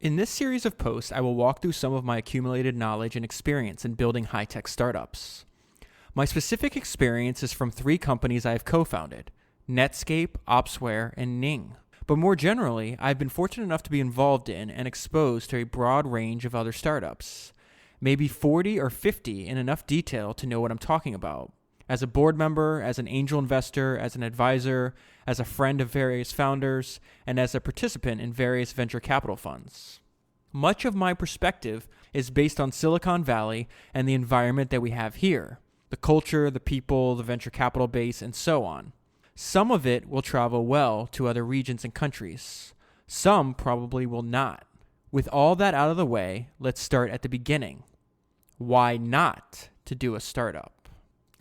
In this series of posts, I will walk through some of my accumulated knowledge and experience in building high-tech startups. My specific experience is from 3 companies I have co-founded: Netscape, Opsware, and Ning. But more generally, I've been fortunate enough to be involved in and exposed to a broad range of other startups, maybe 40 or 50 in enough detail to know what I'm talking about. As a board member, as an angel investor, as an advisor, as a friend of various founders, and as a participant in various venture capital funds. Much of my perspective is based on Silicon Valley and the environment that we have here: the culture, the people, the venture capital base, and so on. Some of it will travel well to other regions and countries. Some probably will not. With all that out of the way, let's start at the beginning. Why not to do a startup?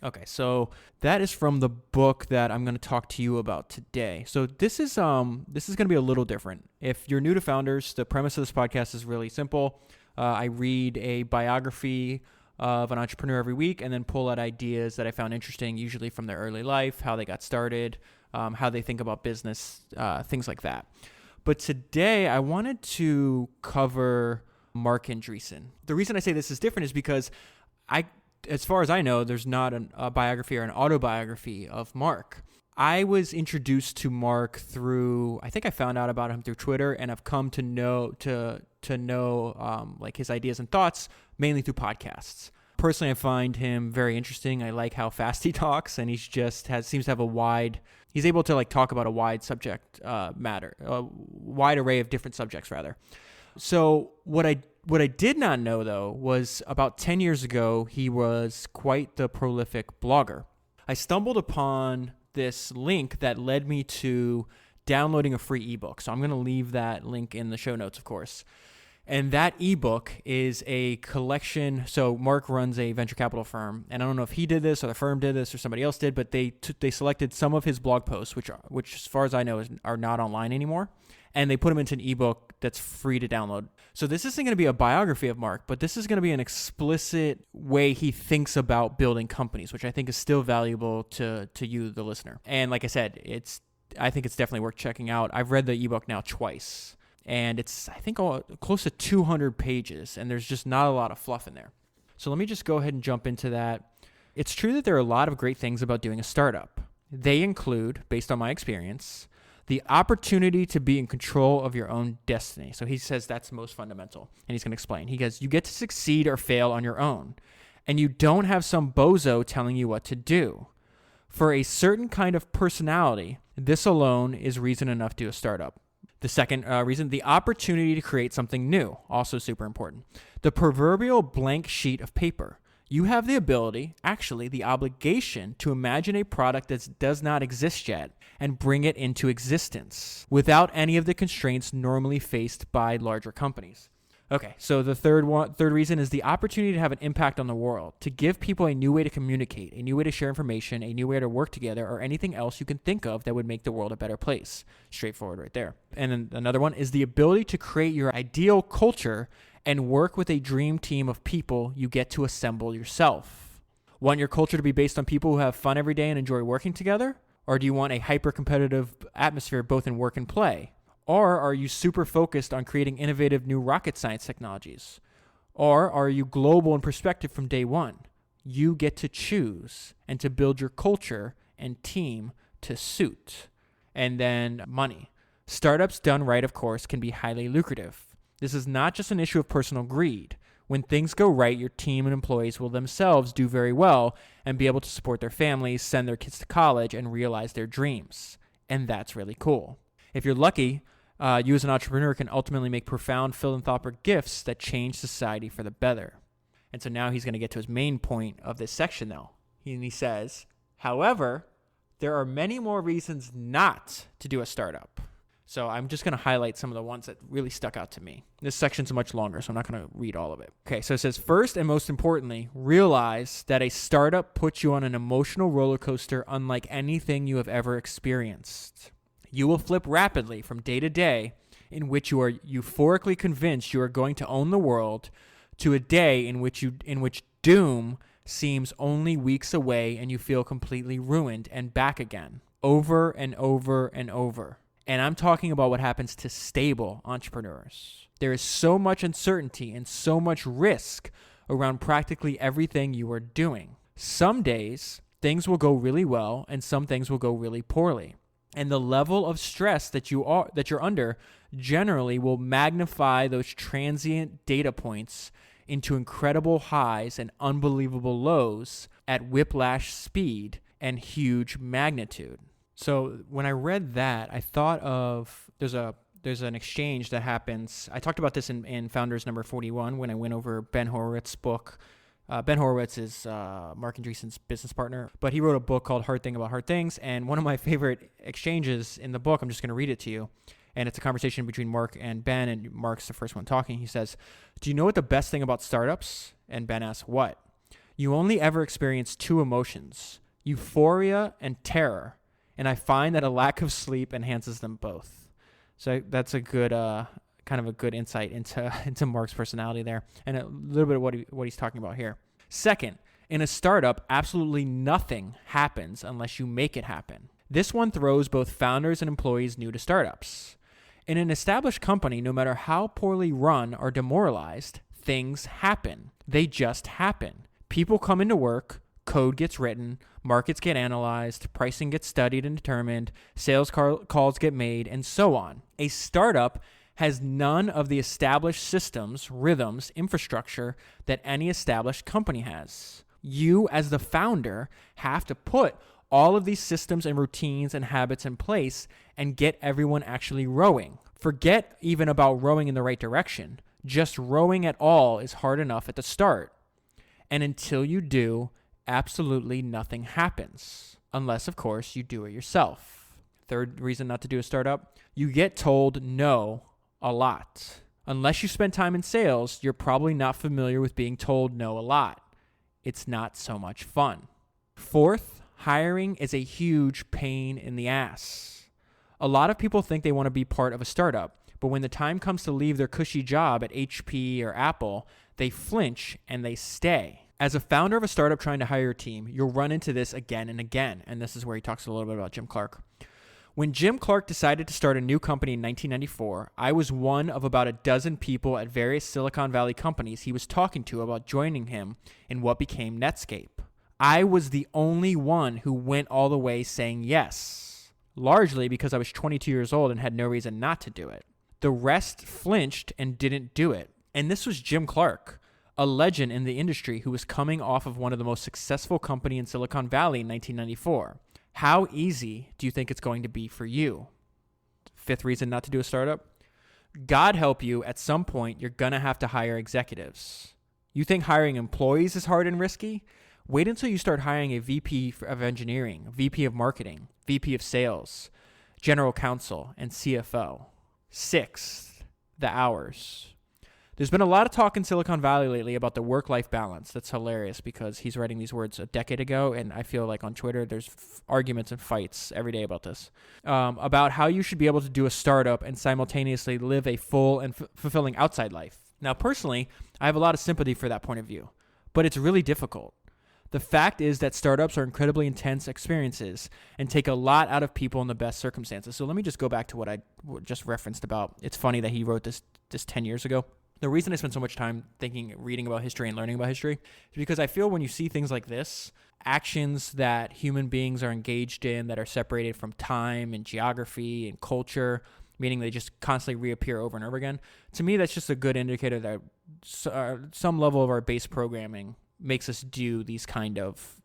Okay, so that is from the book that I'm going to talk to you about today. So this is going to be a little different. If you're new to founders, the premise of this podcast is really simple. I read a biography of an entrepreneur every week and then pull out ideas that I found interesting, usually from their early life, how they got started, how they think about business, things like that. But today I wanted to cover Marc Andreessen. The reason I say this is different is because as far as I know, there's not a biography or an autobiography of Marc. I was introduced to Marc through, I think I found out about him through Twitter, and I've come to know like his ideas and thoughts mainly through podcasts. Personally, I find him very interesting. I like how fast he talks, and seems to have he's able to like talk about a wide subject matter, a wide array of different subjects rather. So what I did not know, though, was about 10 years ago, he was quite the prolific blogger. I stumbled upon this link that led me to downloading a free ebook. So I'm going to leave that link in the show notes, of course. And that ebook is a collection. So Marc runs a venture capital firm, and I don't know if he did this or the firm did this or somebody else did, but they selected some of his blog posts, which as far as I know are not online anymore, and they put them into an ebook that's free to download. So this isn't going to be a biography of Marc, but this is going to be an explicit way he thinks about building companies, which I think is still valuable to you, the listener. And like I said, I think it's definitely worth checking out. I've read the ebook now twice, and it's, I think, close to 200 pages, and there's just not a lot of fluff in there. So let me just go ahead and jump into that. It's true that there are a lot of great things about doing a startup. They include, based on my experience, the opportunity to be in control of your own destiny. So he says that's most fundamental, and he's going to explain. He goes, you get to succeed or fail on your own, and you don't have some bozo telling you what to do. For a certain kind of personality, this alone is reason enough to do a startup. The second reason, the opportunity to create something new, also super important. The proverbial blank sheet of paper. You have the ability, actually the obligation, to imagine a product that does not exist yet and bring it into existence without any of the constraints normally faced by larger companies. Okay, so the third reason is the opportunity to have an impact on the world, to give people a new way to communicate, a new way to share information, a new way to work together, or anything else you can think of that would make the world a better place. Straightforward right there. And then another one is the ability to create your ideal culture and work with a dream team of people you get to assemble yourself. Want your culture to be based on people who have fun every day and enjoy working together? Or do you want a hyper-competitive atmosphere both in work and play? Or are you super focused on creating innovative new rocket science technologies? Or are you global in perspective from day one? You get to choose and to build your culture and team to suit. And then money. Startups done right, of course, can be highly lucrative. This is not just an issue of personal greed. When things go right, your team and employees will themselves do very well and be able to support their families, send their kids to college, and realize their dreams. And that's really cool. If you're lucky, you as an entrepreneur can ultimately make profound philanthropic gifts that change society for the better. And so now he's going to get to his main point of this section, though. He says, however, there are many more reasons not to do a startup. So I'm just going to highlight some of the ones that really stuck out to me. This section's much longer, so I'm not going to read all of it. Okay, so it says, first and most importantly, realize that a startup puts you on an emotional roller coaster unlike anything you have ever experienced. You will flip rapidly from day to day in which you are euphorically convinced you are going to own the world to a day in which doom seems only weeks away and you feel completely ruined and back again, over and over and over. And I'm talking about what happens to stable entrepreneurs. There is so much uncertainty and so much risk around practically everything you are doing. Some days, things will go really well and some things will go really poorly. And the level of stress that you're under generally will magnify those transient data points into incredible highs and unbelievable lows at whiplash speed and huge magnitude. So when I read that, I thought of there's an exchange that happens. I talked about this in Founders number 41 when I went over Ben Horowitz's book. Ben Horowitz is Marc Andreessen's business partner, but he wrote a book called Hard Thing About Hard Things. And one of my favorite exchanges in the book, I'm just going to read it to you. And it's a conversation between Marc and Ben, and Marc's the first one talking. He says, "Do you know what the best thing about startups?" And Ben asks, "What?" "You only ever experience two emotions, euphoria and terror. And I find that a lack of sleep enhances them both." So that's a good, kind of a good insight into Marc's personality there, and a little bit of what he's talking about here. Second, in a startup, absolutely nothing happens unless you make it happen. This one throws both founders and employees new to startups. In an established company, no matter how poorly run or demoralized, things happen. They just happen. People come into work, code gets written, markets get analyzed, pricing gets studied and determined, sales calls get made, and so on. A startup has none of the established systems, rhythms, infrastructure that any established company has. You, as the founder, have to put all of these systems and routines and habits in place and get everyone actually rowing. Forget even about rowing in the right direction. Just rowing at all is hard enough at the start. And until you do, absolutely nothing happens. Unless, of course, you do it yourself. Third reason not to do a startup, you get told no a lot. Unless you spend time in sales, you're probably not familiar with being told no a lot. It's not so much fun. Fourth, hiring is a huge pain in the ass. A lot of people think they want to be part of a startup, but when the time comes to leave their cushy job at HP or Apple, they flinch and they stay. As a founder of a startup trying to hire a team, you'll run into this again and again, and this is where he talks a little bit about Jim Clark. When Jim Clark decided to start a new company in 1994, I was one of about a dozen people at various Silicon Valley companies he was talking to about joining him in what became Netscape. I was the only one who went all the way saying yes, largely because I was 22 years old and had no reason not to do it. The rest flinched and didn't do it. And this was Jim Clark, a legend in the industry who was coming off of one of the most successful companies in Silicon Valley in 1994. How easy do you think it's going to be for you? Fifth reason not to do a startup. God help you, at some point, you're going to have to hire executives. You think hiring employees is hard and risky? Wait until you start hiring a VP of engineering, VP of marketing, VP of sales, general counsel, and CFO. Sixth, the hours. There's been a lot of talk in Silicon Valley lately about the work-life balance. That's hilarious because he's writing these words a decade ago, and I feel like on Twitter there's arguments and fights every day about this, about how you should be able to do a startup and simultaneously live a full and fulfilling outside life. Now, personally, I have a lot of sympathy for that point of view, but it's really difficult. The fact is that startups are incredibly intense experiences and take a lot out of people in the best circumstances. So let me just go back to what I just referenced about. It's funny that he wrote this 10 years ago. The reason I spend so much time reading about history and learning about history is because I feel when you see things like this, actions that human beings are engaged in that are separated from time and geography and culture, meaning they just constantly reappear over and over again, to me that's just a good indicator that some level of our base programming makes us do these kind of,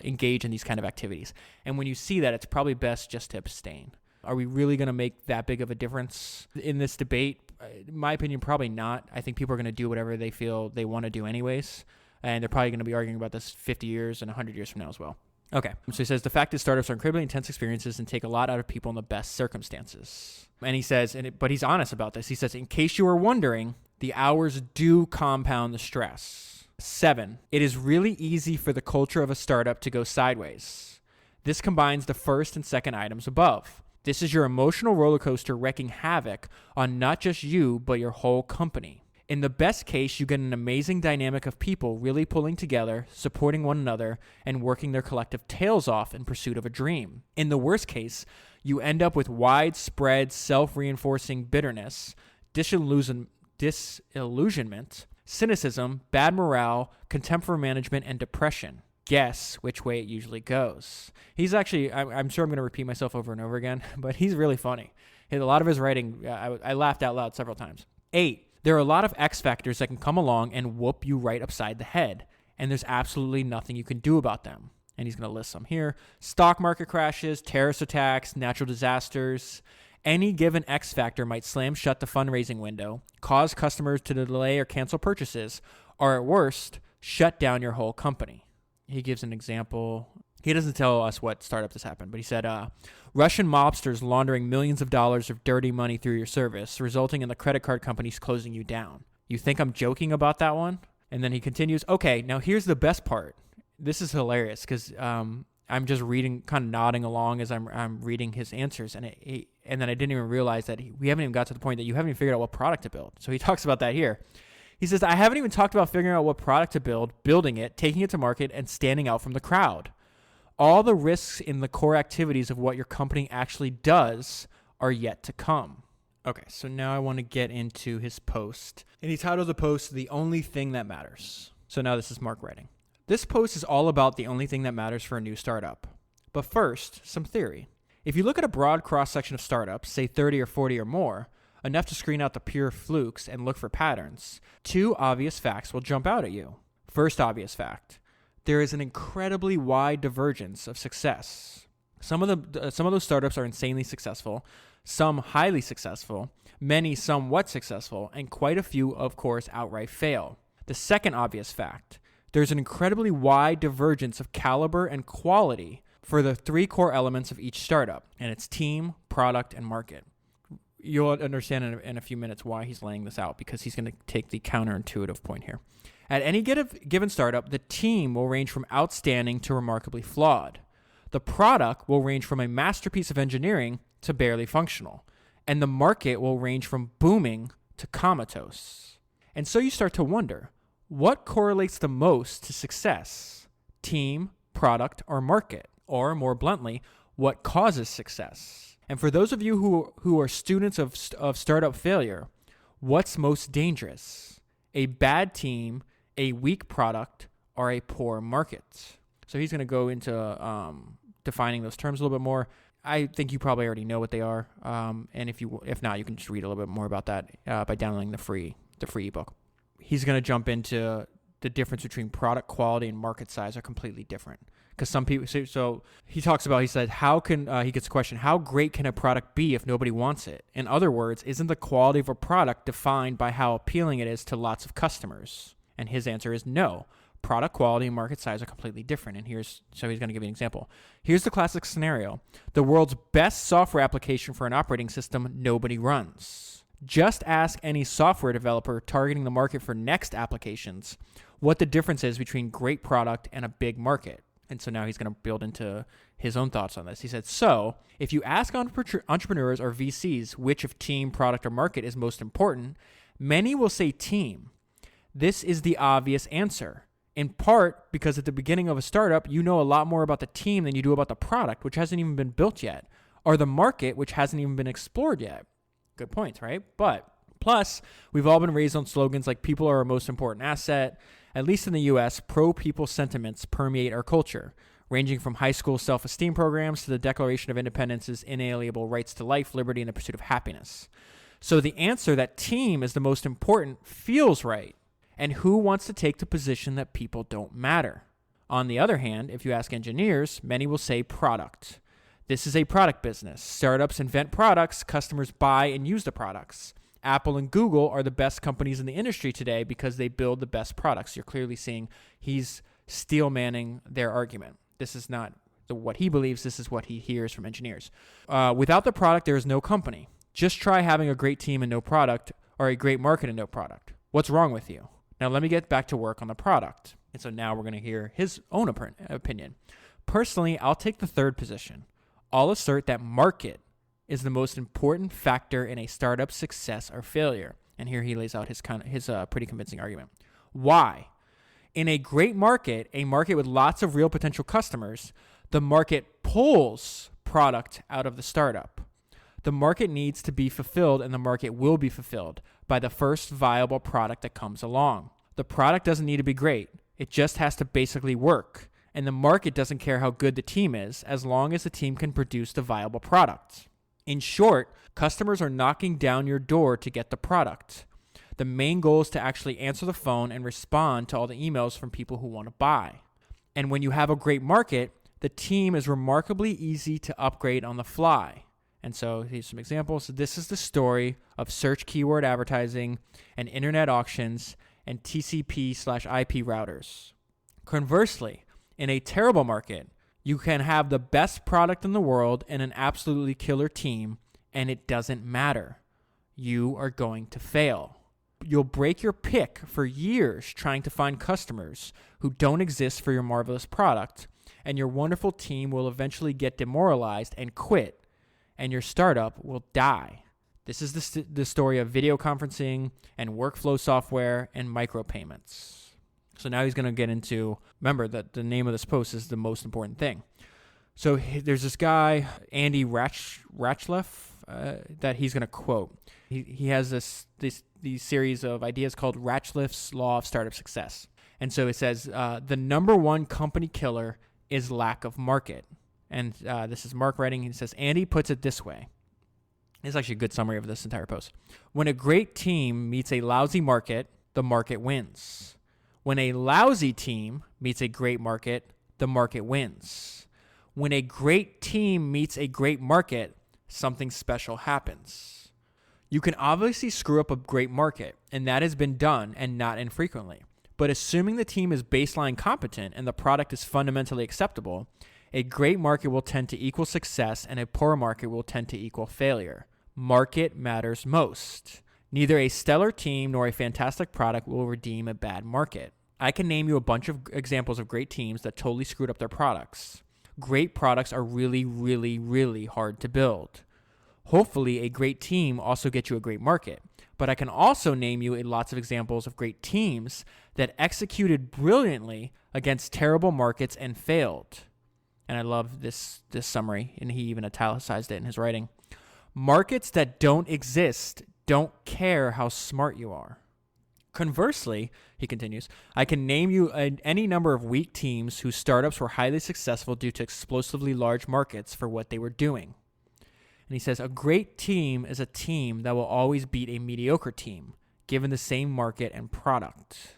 engage in these kind of activities. And when you see that, it's probably best just to abstain. Are we really going to make that big of a difference in this debate? In my opinion, probably not. I think people are going to do whatever they feel they want to do anyways. And they're probably going to be arguing about this 50 years and 100 years from now as well. Okay. So he says, the fact is startups are incredibly intense experiences and take a lot out of people in the best circumstances. And he says, but he's honest about this. He says, in case you were wondering, the hours do compound the stress. 7, it is really easy for the culture of a startup to go sideways. This combines the first and second items above. This is your emotional roller coaster wreaking havoc on not just you, but your whole company. In the best case, you get an amazing dynamic of people really pulling together, supporting one another, and working their collective tails off in pursuit of a dream. In the worst case, you end up with widespread self-reinforcing bitterness, disillusionment, cynicism, bad morale, contempt for management, and depression. Guess which way it usually goes. He's actually, I'm sure I'm going to repeat myself over and over again, but he's really funny. A lot of his writing, I laughed out loud several times. 8, there are a lot of X factors that can come along and whoop you right upside the head, and there's absolutely nothing you can do about them. And he's going to list some here. Stock market crashes, terrorist attacks, natural disasters. Any given X factor might slam shut the fundraising window, cause customers to delay or cancel purchases, or at worst, shut down your whole company. He gives an example. He doesn't tell us what startup this happened, but he said, Russian mobsters laundering millions of dollars of dirty money through your service, resulting in the credit card companies closing you down. You think I'm joking about that one? And then he continues, okay, now here's the best part. This is hilarious because I'm just reading, kind of nodding along as I'm reading his answers, and then I didn't even realize that we haven't even got to the point that you haven't even figured out what product to build. So he talks about that here. He says, I haven't even talked about figuring out what product to build, building it, taking it to market, and standing out from the crowd. All the risks in the core activities of what your company actually does are yet to come. Okay, so now I want to get into his post. And he titled the post, The Only Thing That Matters. So now this is Marc writing. This post is all about the only thing that matters for a new startup. But first, some theory. If you look at a broad cross-section of startups, say 30 or 40 or more, enough to screen out the pure flukes and look for patterns, 2 obvious facts will jump out at you. First obvious fact, there is an incredibly wide divergence of success. Some of those startups are insanely successful, some highly successful, many somewhat successful, and quite a few, of course, outright fail. The second obvious fact, there's an incredibly wide divergence of caliber and quality for the 3 core elements of each startup, and it's team, product, and market. You'll understand in a few minutes why he's laying this out, because he's going to take the counterintuitive point here. At any given startup, the team will range from outstanding to remarkably flawed. The product will range from a masterpiece of engineering to barely functional. And the market will range from booming to comatose. And so you start to wonder, what correlates the most to success? Team, product, or market? Or more bluntly, what causes success? And for those of you who are students of startup failure, what's most dangerous? A bad team, a weak product, or a poor market? So he's going to go into defining those terms a little bit more. I think you probably already know what they are. And if not, you can just read a little bit more about that by downloading the free ebook. He's going to jump into the difference between product quality and market size are completely different. Because some people, so he talks about, he said, he gets a question, how great can a product be if nobody wants it? In other words, isn't the quality of a product defined by how appealing it is to lots of customers? And his answer is no. Product quality and market size are completely different. And so he's going to give you an example. Here's the classic scenario. The world's best software application for an operating system nobody runs. Just ask any software developer targeting the market for next applications what the difference is between great product and a big market. And so now he's going to build into his own thoughts on this. He said, so if you ask entrepreneurs or VCs which of team, product, or market is most important, many will say team. This is the obvious answer, in part because at the beginning of a startup, you know a lot more about the team than you do about the product, which hasn't even been built yet, or the market, which hasn't even been explored yet. Good points, right? But plus, we've all been raised on slogans like people are our most important asset. At least in the U.S., pro-people sentiments permeate our culture, ranging from high school self-esteem programs to the Declaration of Independence's inalienable rights to life, liberty, and the pursuit of happiness. So the answer that team is the most important feels right. And who wants to take the position that people don't matter? On the other hand, if you ask engineers, many will say product. This is a product business. Startups invent products, customers buy and use the products. Apple and Google are the best companies in the industry today because they build the best products. You're clearly seeing he's steel-manning their argument. This is not what he believes. This is what he hears from engineers. Without the product, there is no company. Just try having a great team and no product, or a great market and no product. What's wrong with you? Now let me get back to work on the product. And so now we're going to hear his own opinion. Personally, I'll take the third position. I'll assert that market is the most important factor in a startup's success or failure. And here he lays out his pretty convincing argument. Why? In a great market, a market with lots of real potential customers, the market pulls product out of the startup. The market needs to be fulfilled, and the market will be fulfilled by the first viable product that comes along. The product doesn't need to be great. It just has to basically work. And the market doesn't care how good the team is as long as the team can produce the viable product. In short, customers are knocking down your door to get the product. The main goal is to actually answer the phone and respond to all the emails from people who want to buy. And when you have a great market, the team is remarkably easy to upgrade on the fly. And so here's some examples. So this is the story of search keyword advertising and internet auctions and TCP/IP routers. Conversely, in a terrible market, you can have the best product in the world and an absolutely killer team, and it doesn't matter. You are going to fail. You'll break your pick for years trying to find customers who don't exist for your marvelous product, and your wonderful team will eventually get demoralized and quit, and your startup will die. This is the story of video conferencing and workflow software and micropayments. So now he's going to get into, remember that the name of this post is the most important thing. So there's this guy, Andy Rachleff, that he's going to quote. He has these series of ideas called Rachleff's Law of Startup Success. And so it says, the number one company killer is lack of market. And this is Mark writing. He says, Andy puts it this way. It's actually a good summary of this entire post. When a great team meets a lousy market, the market wins. When a lousy team meets a great market, the market wins. When a great team meets a great market, something special happens. You can obviously screw up a great market, and that has been done and not infrequently. But assuming the team is baseline competent and the product is fundamentally acceptable, a great market will tend to equal success and a poor market will tend to equal failure. Market matters most. Neither a stellar team nor a fantastic product will redeem a bad market. I can name you a bunch of examples of great teams that totally screwed up their products. Great products are really, really, really hard to build. Hopefully, a great team also gets you a great market. But I can also name you lots of examples of great teams that executed brilliantly against terrible markets and failed. And I love this summary, and he even italicized it in his writing. Markets that don't exist don't care how smart you are. Conversely, he continues, I can name you any number of weak teams whose startups were highly successful due to explosively large markets for what they were doing. And he says, a great team is a team that will always beat a mediocre team, given the same market and product.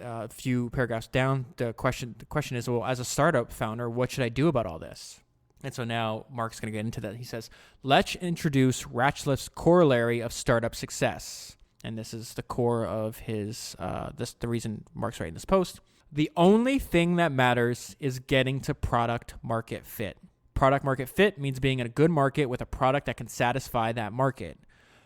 A few paragraphs down, the question is, well, as a startup founder, what should I do about all this? And so now Mark's going to get into that. He says, let's introduce Rachleff's corollary of startup success. And this is the core of his, the reason Mark's writing this post. The only thing that matters is getting to product market fit. Product market fit means being in a good market with a product that can satisfy that market.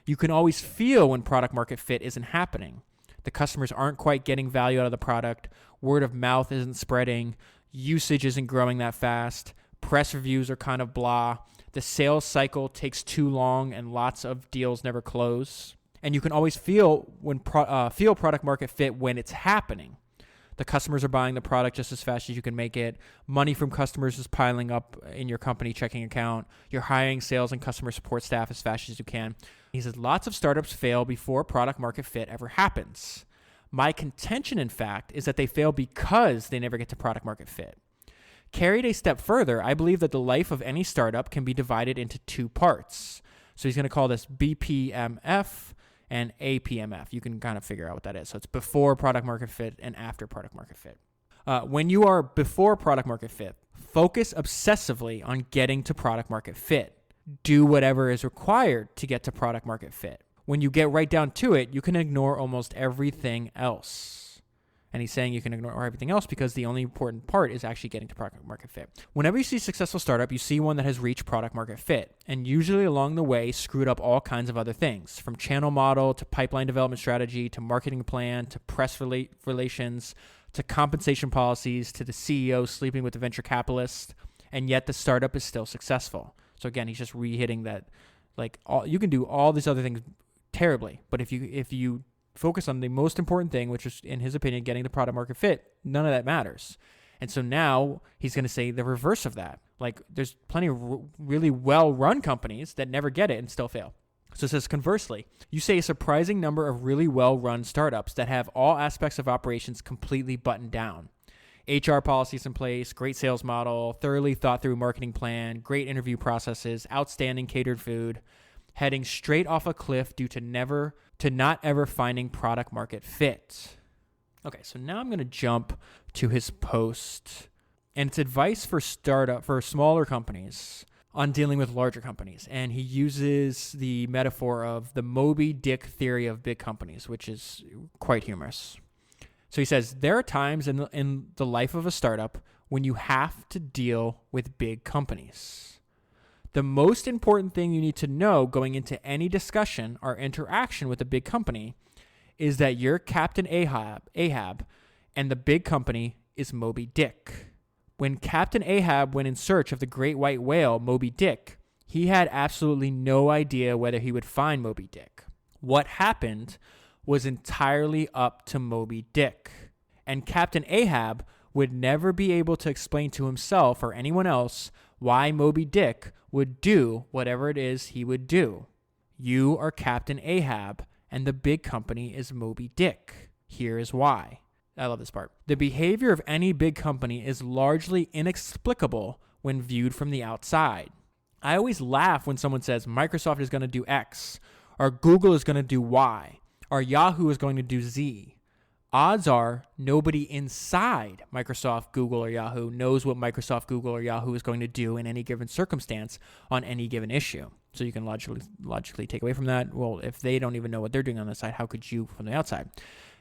You can always feel when product market fit isn't happening. The customers aren't quite getting value out of the product. Word of mouth isn't spreading. Usage isn't growing that fast. Press reviews are kind of blah. The sales cycle takes too long and lots of deals never close. And you can always feel product market fit when it's happening. The customers are buying the product just as fast as you can make it. Money from customers is piling up in your company checking account. You're hiring sales and customer support staff as fast as you can. He says lots of startups fail before product market fit ever happens. My contention, in fact, is that they fail because they never get to product market fit. Carried a step further, I believe that the life of any startup can be divided into two parts. So he's going to call this BPMF and APMF. You can kind of figure out what that is. So it's before product market fit and after product market fit. When you are before product market fit, focus obsessively on getting to product market fit. Do whatever is required to get to product market fit. When you get right down to it, you can ignore almost everything else. And he's saying you can ignore everything else because the only important part is actually getting to product market fit. Whenever you see a successful startup, you see one that has reached product market fit, and usually along the way screwed up all kinds of other things, from channel model to pipeline development strategy to marketing plan to press relations to compensation policies to the CEO sleeping with the venture capitalist, and yet the startup is still successful. So again, he's just re-hitting that, you can do all these other things terribly. But if you focus on the most important thing, which is, in his opinion, getting the product market fit, none of that matters. And so now he's going to say the reverse of that. Like, there's plenty of really well-run companies that never get it and still fail. So it says, conversely, you say a surprising number of really well-run startups that have all aspects of operations completely buttoned down. HR policies in place, great sales model, thoroughly thought-through marketing plan, great interview processes, outstanding catered food, heading straight off a cliff due to not ever finding product market fit. Okay, so now I'm going to jump to his post, and it's advice for smaller companies on dealing with larger companies. And he uses the metaphor of the Moby Dick theory of big companies, which is quite humorous. So he says, there are times in the life of a startup when you have to deal with big companies. The most important thing you need to know going into any discussion or interaction with a big company is that you're Captain Ahab, and the big company is Moby Dick. When Captain Ahab went in search of the great white whale, Moby Dick, he had absolutely no idea whether he would find Moby Dick. What happened was entirely up to Moby Dick, and Captain Ahab would never be able to explain to himself or anyone else why Moby Dick would do whatever it is he would do. You are Captain Ahab, and the big company is Moby Dick. Here is why. I love this part. The behavior of any big company is largely inexplicable when viewed from the outside. I always laugh when someone says Microsoft is going to do X, or Google is going to do Y, or Yahoo is going to do Z. Odds are nobody inside Microsoft, Google, or Yahoo knows what Microsoft, Google, or Yahoo is going to do in any given circumstance on any given issue. So you can logically take away from that, well, if they don't even know what they're doing on the side, how could you from the outside?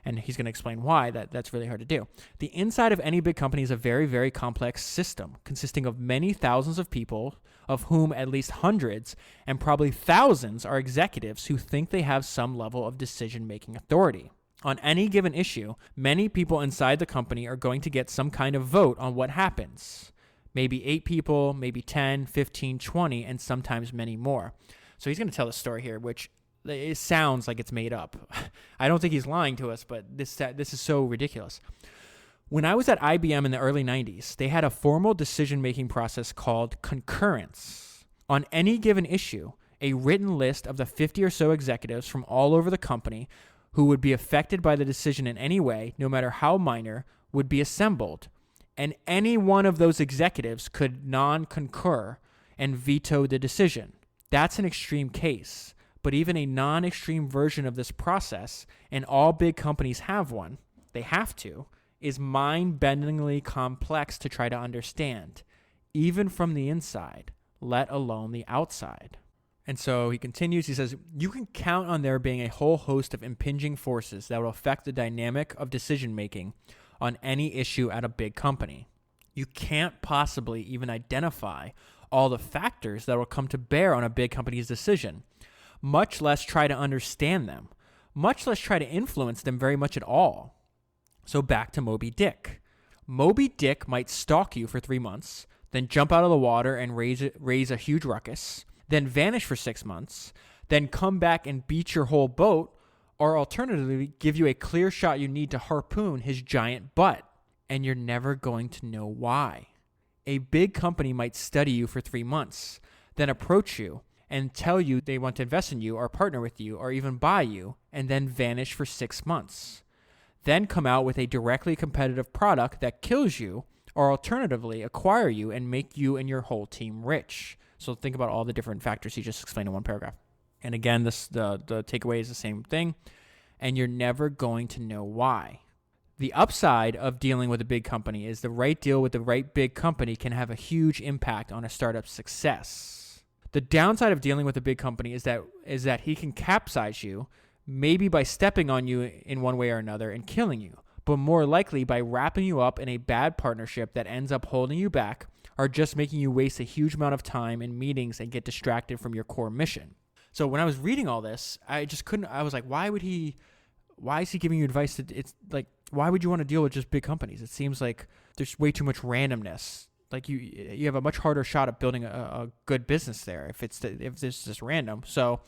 And he's going to explain why that's really hard to do. The inside of any big company is a very, very complex system consisting of many thousands of people, of whom at least hundreds and probably thousands are executives who think they have some level of decision-making authority. On any given issue, many people inside the company are going to get some kind of vote on what happens. Maybe 8 people, maybe 10, 15, 20, and sometimes many more. So he's going to tell a story here, which it sounds like it's made up. I don't think he's lying to us, but this is so ridiculous. When I was at IBM in the early 90s, they had a formal decision-making process called concurrence. On any given issue, a written list of the 50 or so executives from all over the company who would be affected by the decision in any way, no matter how minor, would be assembled. And any one of those executives could non-concur and veto the decision. That's an extreme case. But even a non-extreme version of this process, and all big companies have one, they have to, is mind-bendingly complex to try to understand, even from the inside, let alone the outside. And so he continues, he says, you can count on there being a whole host of impinging forces that will affect the dynamic of decision-making on any issue at a big company. You can't possibly even identify all the factors that will come to bear on a big company's decision, much less try to understand them, much less try to influence them very much at all. So back to Moby Dick. Moby Dick might stalk you for 3 months, then jump out of the water and raise a huge ruckus, then vanish for 6 months, then come back and beat your whole boat, or alternatively give you a clear shot you need to harpoon his giant butt, and you're never going to know why. A big company might study you for 3 months, then approach you and tell you they want to invest in you or partner with you or even buy you, and then vanish for 6 months. Then come out with a directly competitive product that kills you, or alternatively acquire you and make you and your whole team rich. So think about all the different factors he just explained in one paragraph. And again, the takeaway is the same thing, and you're never going to know why. The upside of dealing with a big company is the right deal with the right big company can have a huge impact on a startup's success. The downside of dealing with a big company is that he can capsize you, maybe by stepping on you in one way or another and killing you, but more likely by wrapping you up in a bad partnership that ends up holding you back or just making you waste a huge amount of time in meetings and get distracted from your core mission. So when I was reading all this, I was like, why is he giving you advice that it's like, why would you want to deal with just big companies? It seems like there's way too much randomness. Like you have a much harder shot at building a good business there if this is random. So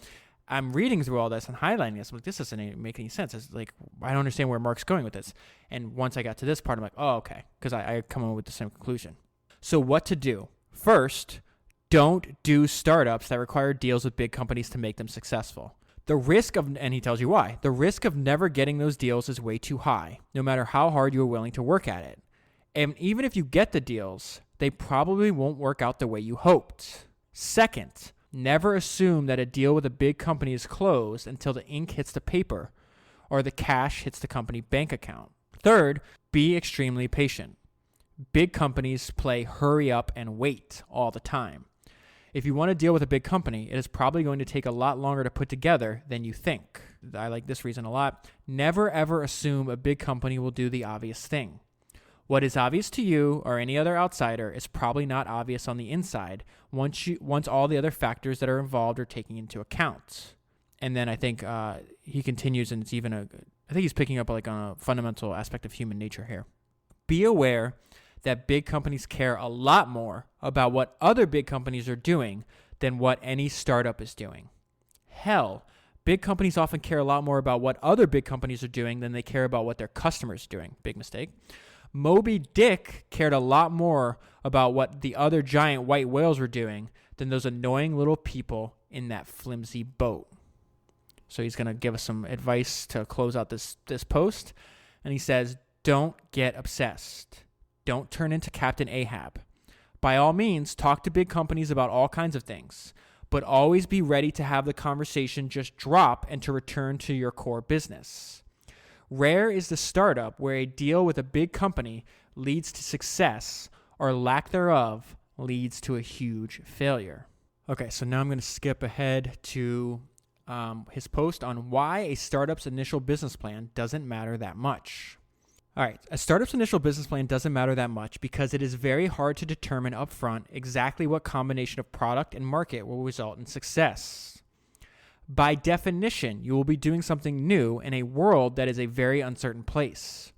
I'm reading through all this and highlighting this. I'm like, this doesn't make any sense. It's like, I don't understand where Marc's going with this. And once I got to this part, I'm like, oh, okay. Because I come up with the same conclusion. So what to do? First, don't do startups that require deals with big companies to make them successful. The risk of, and he tells you why, the risk of never getting those deals is way too high, no matter how hard you are willing to work at it. And even if you get the deals, they probably won't work out the way you hoped. Second, never assume that a deal with a big company is closed until the ink hits the paper or the cash hits the company bank account. Third, be extremely patient. Big companies play hurry up and wait all the time. If you want to deal with a big company, it is probably going to take a lot longer to put together than you think. I like this reason a lot. Never ever assume a big company will do the obvious thing. What is obvious to you or any other outsider is probably not obvious on the inside once all the other factors that are involved are taken into account. And then I think he continues, and it's even I think he's picking up like on a fundamental aspect of human nature here. Be aware that big companies care a lot more about what other big companies are doing than what any startup is doing. Hell, big companies often care a lot more about what other big companies are doing than they care about what their customers are doing. Big mistake. Moby Dick cared a lot more about what the other giant white whales were doing than those annoying little people in that flimsy boat. So he's going to give us some advice to close out this post. And he says, don't get obsessed. Don't turn into Captain Ahab. By all means, talk to big companies about all kinds of things, but always be ready to have the conversation just drop and to return to your core business. Rare is the startup where a deal with a big company leads to success or lack thereof leads to a huge failure. Okay, so now I'm going to skip ahead to his post on why a startup's initial business plan doesn't matter that much. All right, a startup's initial business plan doesn't matter that much because it is very hard to determine upfront exactly what combination of product and market will result in success. By definition, you will be doing something new in a world that is a very uncertain place.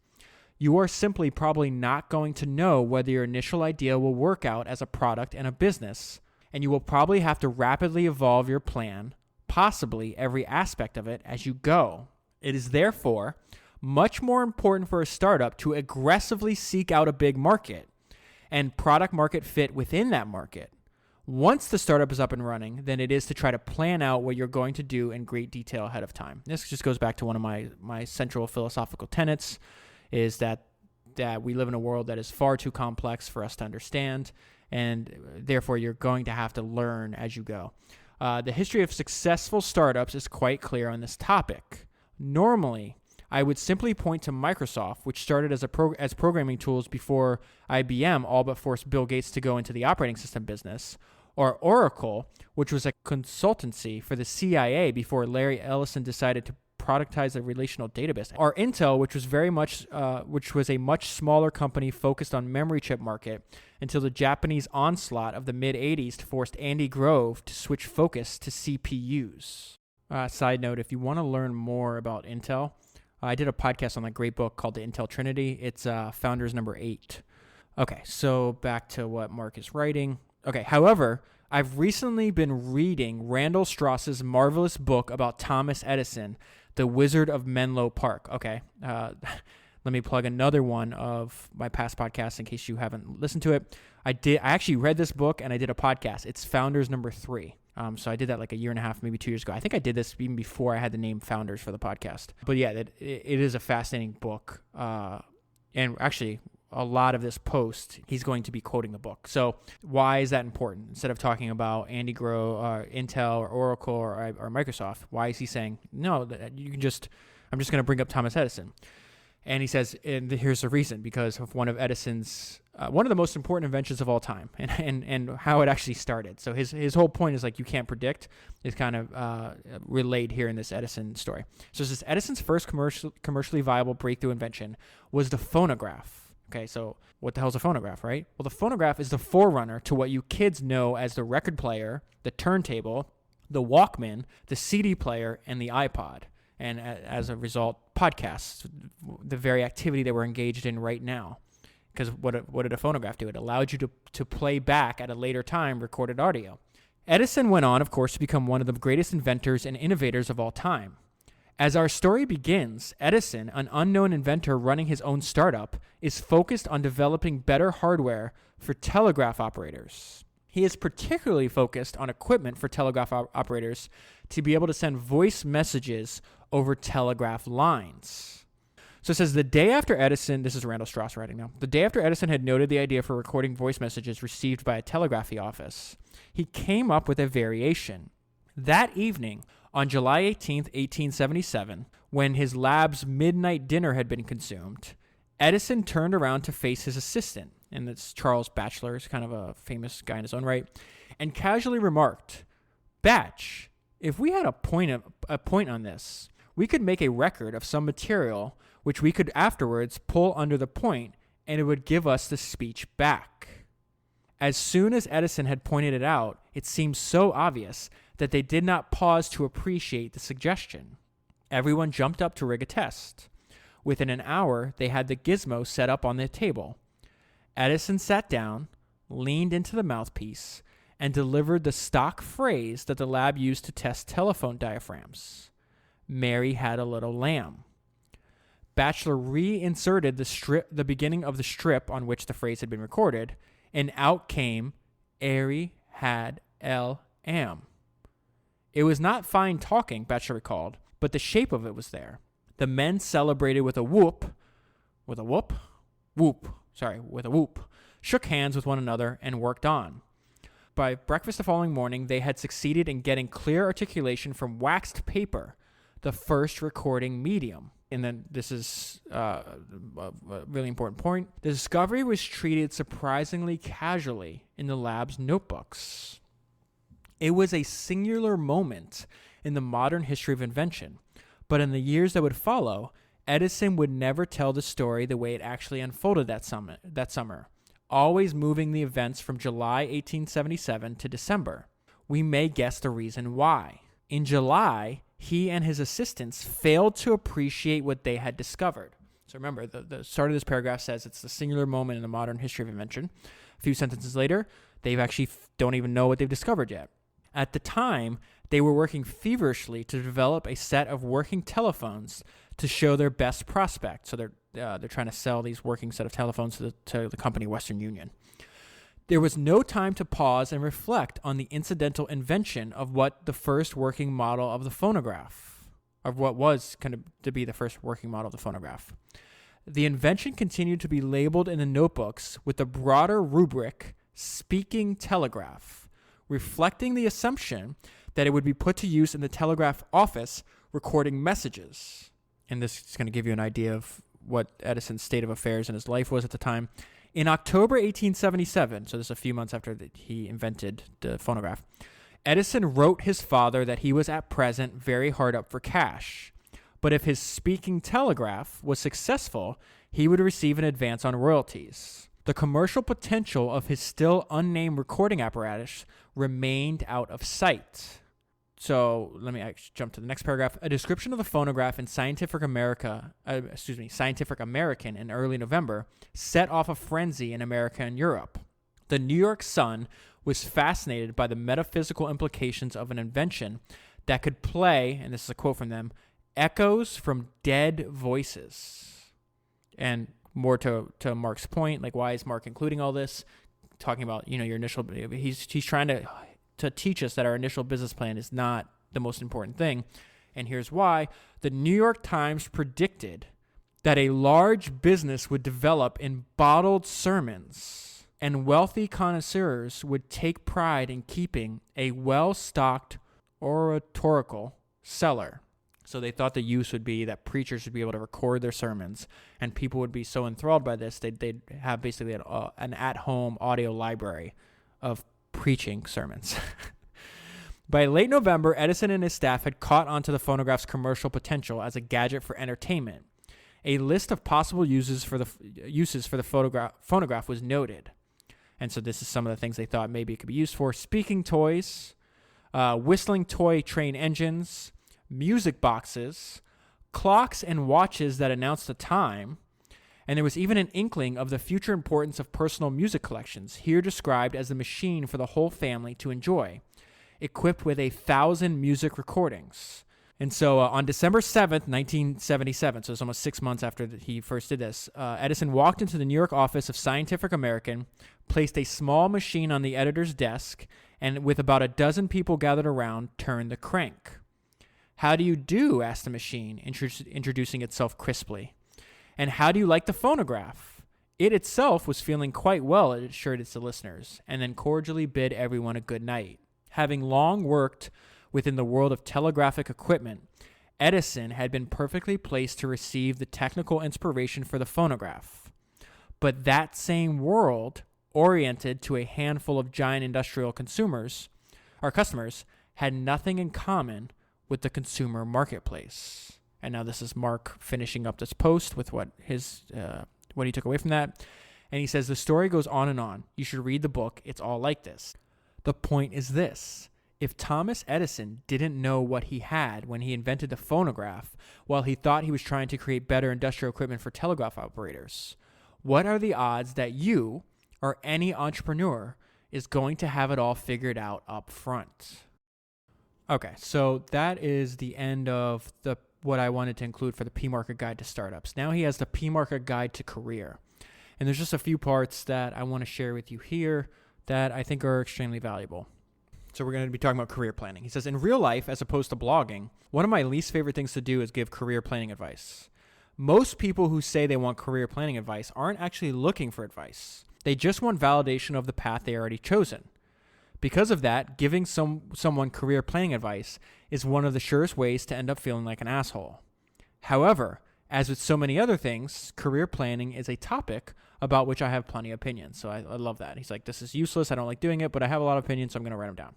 You are simply probably not going to know whether your initial idea will work out as a product and a business, and you will probably have to rapidly evolve your plan, possibly every aspect of it, as you go. It is therefore much more important for a startup to aggressively seek out a big market and product market fit within that market. Once the startup is up and running, then it is to try to plan out what you're going to do in great detail ahead of time. This just goes back to one of my central philosophical tenets, is that we live in a world that is far too complex for us to understand, and therefore you're going to have to learn as you go. The history of successful startups is quite clear on this topic. Normally, I would simply point to Microsoft, which started as programming tools before IBM all but forced Bill Gates to go into the operating system business, or Oracle, which was a consultancy for the CIA before Larry Ellison decided to productize a relational database, or Intel, which was a much smaller company focused on memory chip market until the Japanese onslaught of the mid-'80s forced Andy Grove to switch focus to CPUs. Side note, if you want to learn more about Intel, I did a podcast on that great book called The Intel Trinity. It's Founders number 8. Okay, so back to what Marc is writing. Okay, however, I've recently been reading Randall Strauss's marvelous book about Thomas Edison, The Wizard of Menlo Park. Okay, let me plug another one of my past podcasts in case you haven't listened to it. I actually read this book and I did a podcast. It's Founders number 3. So I did that like a year and a half, maybe 2 years ago. I think I did this even before I had the name Founders for the podcast. But yeah, it is a fascinating book. And actually, a lot of this post, he's going to be quoting the book. So why is that important? Instead of talking about Andy Grove, or Intel, or Oracle, or Microsoft, why is he saying, no, I'm just going to bring up Thomas Edison? And he says, and here's the reason, because of one of Edison's, one of the most important inventions of all time, and how it actually started. So his whole point is like, you can't predict, is kind of relayed here in this Edison story. So it says Edison's first commercially viable breakthrough invention was the phonograph. Okay, so what the hell's a phonograph, right? Well, the phonograph is the forerunner to what you kids know as the record player, the turntable, the Walkman, the CD player, and the iPod. And as a result, podcasts, the very activity that we're engaged in right now. Because what did a phonograph do? It allowed you to play back at a later time recorded audio. Edison went on, of course, to become one of the greatest inventors and innovators of all time. As our story begins, Edison, an unknown inventor running his own startup, is focused on developing better hardware for telegraph operators. He is particularly focused on equipment for telegraph operators to be able to send voice messages over telegraph lines. So it says the day after Edison, this is Randall Strauss writing now, the day after Edison had noted the idea for recording voice messages received by a telegraphy office, he came up with a variation. That evening, on July 18th, 1877, when his lab's midnight dinner had been consumed, Edison turned around to face his assistant, and it's Charles Batchelor, he's kind of a famous guy in his own right, and casually remarked, "Batch, if we had a point on this, we could make a record of some material which we could afterwards pull under the point, and it would give us the speech back." As soon as Edison had pointed it out, it seemed so obvious that they did not pause to appreciate the suggestion. Everyone jumped up to rig a test. Within an hour, they had the gizmo set up on the table. Edison sat down, leaned into the mouthpiece, and delivered the stock phrase that the lab used to test telephone diaphragms. "Mary had a little lamb." Batchelor reinserted the beginning of the strip on which the phrase had been recorded, and out came "Airy had L am." It was not fine talking, Batchelor recalled, but the shape of it was there. The men celebrated with a whoop, shook hands with one another, and worked on. By breakfast the following morning, they had succeeded in getting clear articulation from waxed paper, the first recording medium. And then this is a really important point. The discovery was treated surprisingly casually in the lab's notebooks. It was a singular moment in the modern history of invention, but in the years that would follow, Edison would never tell the story the way it actually unfolded that summer, always moving the events from July 1877 to December. We may guess the reason why. In July, he and his assistants failed to appreciate what they had discovered. So remember, the start of this paragraph says it's the singular moment in the modern history of invention. A few sentences later, they actually don't even know what they've discovered yet. At the time, they were working feverishly to develop a set of working telephones to show their best prospect. So they're trying to sell these working set of telephones to the company Western Union. There was no time to pause and reflect on the incidental invention of what the first working model of the phonograph, of what was going to be the first working model of the phonograph. The invention continued to be labeled in the notebooks with the broader rubric, speaking telegraph, reflecting the assumption that it would be put to use in the telegraph office recording messages. And this is going to give you an idea of what Edison's state of affairs in his life was at the time. In October 1877, so this is a few months after he invented the phonograph, Edison wrote his father that he was at present very hard up for cash, but if his speaking telegraph was successful, he would receive an advance on royalties. The commercial potential of his still unnamed recording apparatus remained out of sight. So let me jump to the next paragraph. A description of the phonograph in Scientific American in early November set off a frenzy in America and Europe. The New York Sun was fascinated by the metaphysical implications of an invention that could play, and this is a quote from them, echoes from dead voices. And more to Mark's point, like why is Mark including all this? Talking about, your initial, he's trying to teach us that our initial business plan is not the most important thing. And here's why. The New York Times predicted that a large business would develop in bottled sermons, and wealthy connoisseurs would take pride in keeping a well-stocked oratorical cellar. So they thought the use would be that preachers would be able to record their sermons, and people would be so enthralled by this, they'd have basically an at-home audio library of preaching sermons. By late November, Edison and his staff had caught on to the phonograph's commercial potential as a gadget for entertainment. A list of possible uses for the phonograph was noted. And so this is some of the things they thought maybe it could be used for: speaking toys, whistling toy train engines, music boxes, clocks and watches that announced the time, and there was even an inkling of the future importance of personal music collections, here described as a machine for the whole family to enjoy. equipped with 1,000 music recordings. And so on December 7th, 1977, so it's almost 6 months after he first did this, Edison walked into the New York office of Scientific American, placed a small machine on the editor's desk, and with about a dozen people gathered around, turned the crank. "How do you do?" asked the machine, introducing itself crisply. "And how do you like the phonograph?" It itself was feeling quite well, it assured its listeners, and then cordially bid everyone a good night. Having long worked within the world of telegraphic equipment, Edison had been perfectly placed to receive the technical inspiration for the phonograph. But that same world, oriented to a handful of giant industrial customers, had nothing in common with the consumer marketplace. And now this is Mark finishing up this post with what he took away from that. And he says, the story goes on and on. You should read the book. It's all like this. The point is this. If Thomas Edison didn't know what he had when he invented the phonograph, while he thought he was trying to create better industrial equipment for telegraph operators, what are the odds that you or any entrepreneur is going to have it all figured out up front? Okay, so that is the end of what I wanted to include for the Pmarca Guide to Startups. Now he has the Pmarca Guide to Career. And there's just a few parts that I want to share with you here that I think are extremely valuable. So we're going to be talking about career planning. He says, in real life, as opposed to blogging, one of my least favorite things to do is give career planning advice. Most people who say they want career planning advice aren't actually looking for advice. They just want validation of the path they already chosen. Because of that, giving someone career planning advice is one of the surest ways to end up feeling like an asshole. However, as with so many other things, career planning is a topic about which I have plenty of opinions. So I love that. He's like, this is useless. I don't like doing it, but I have a lot of opinions, so I'm going to write them down.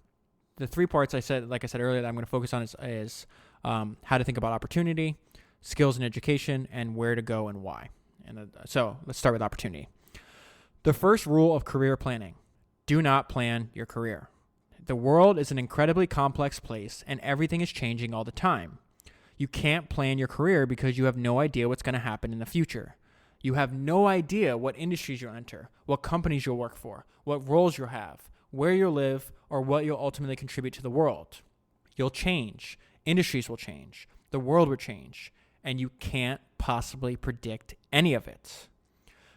The three parts like I said earlier, that I'm going to focus on is how to think about opportunity, skills and education, and where to go and why. So let's start with opportunity. The first rule of career planning: do not plan your career. The world is an incredibly complex place, and everything is changing all the time. You can't plan your career because you have no idea what's going to happen in the future. You have no idea what industries you'll enter, what companies you'll work for, what roles you'll have, where you'll live, or what you'll ultimately contribute to the world. You'll change. Industries will change. The world will change. And you can't possibly predict any of it.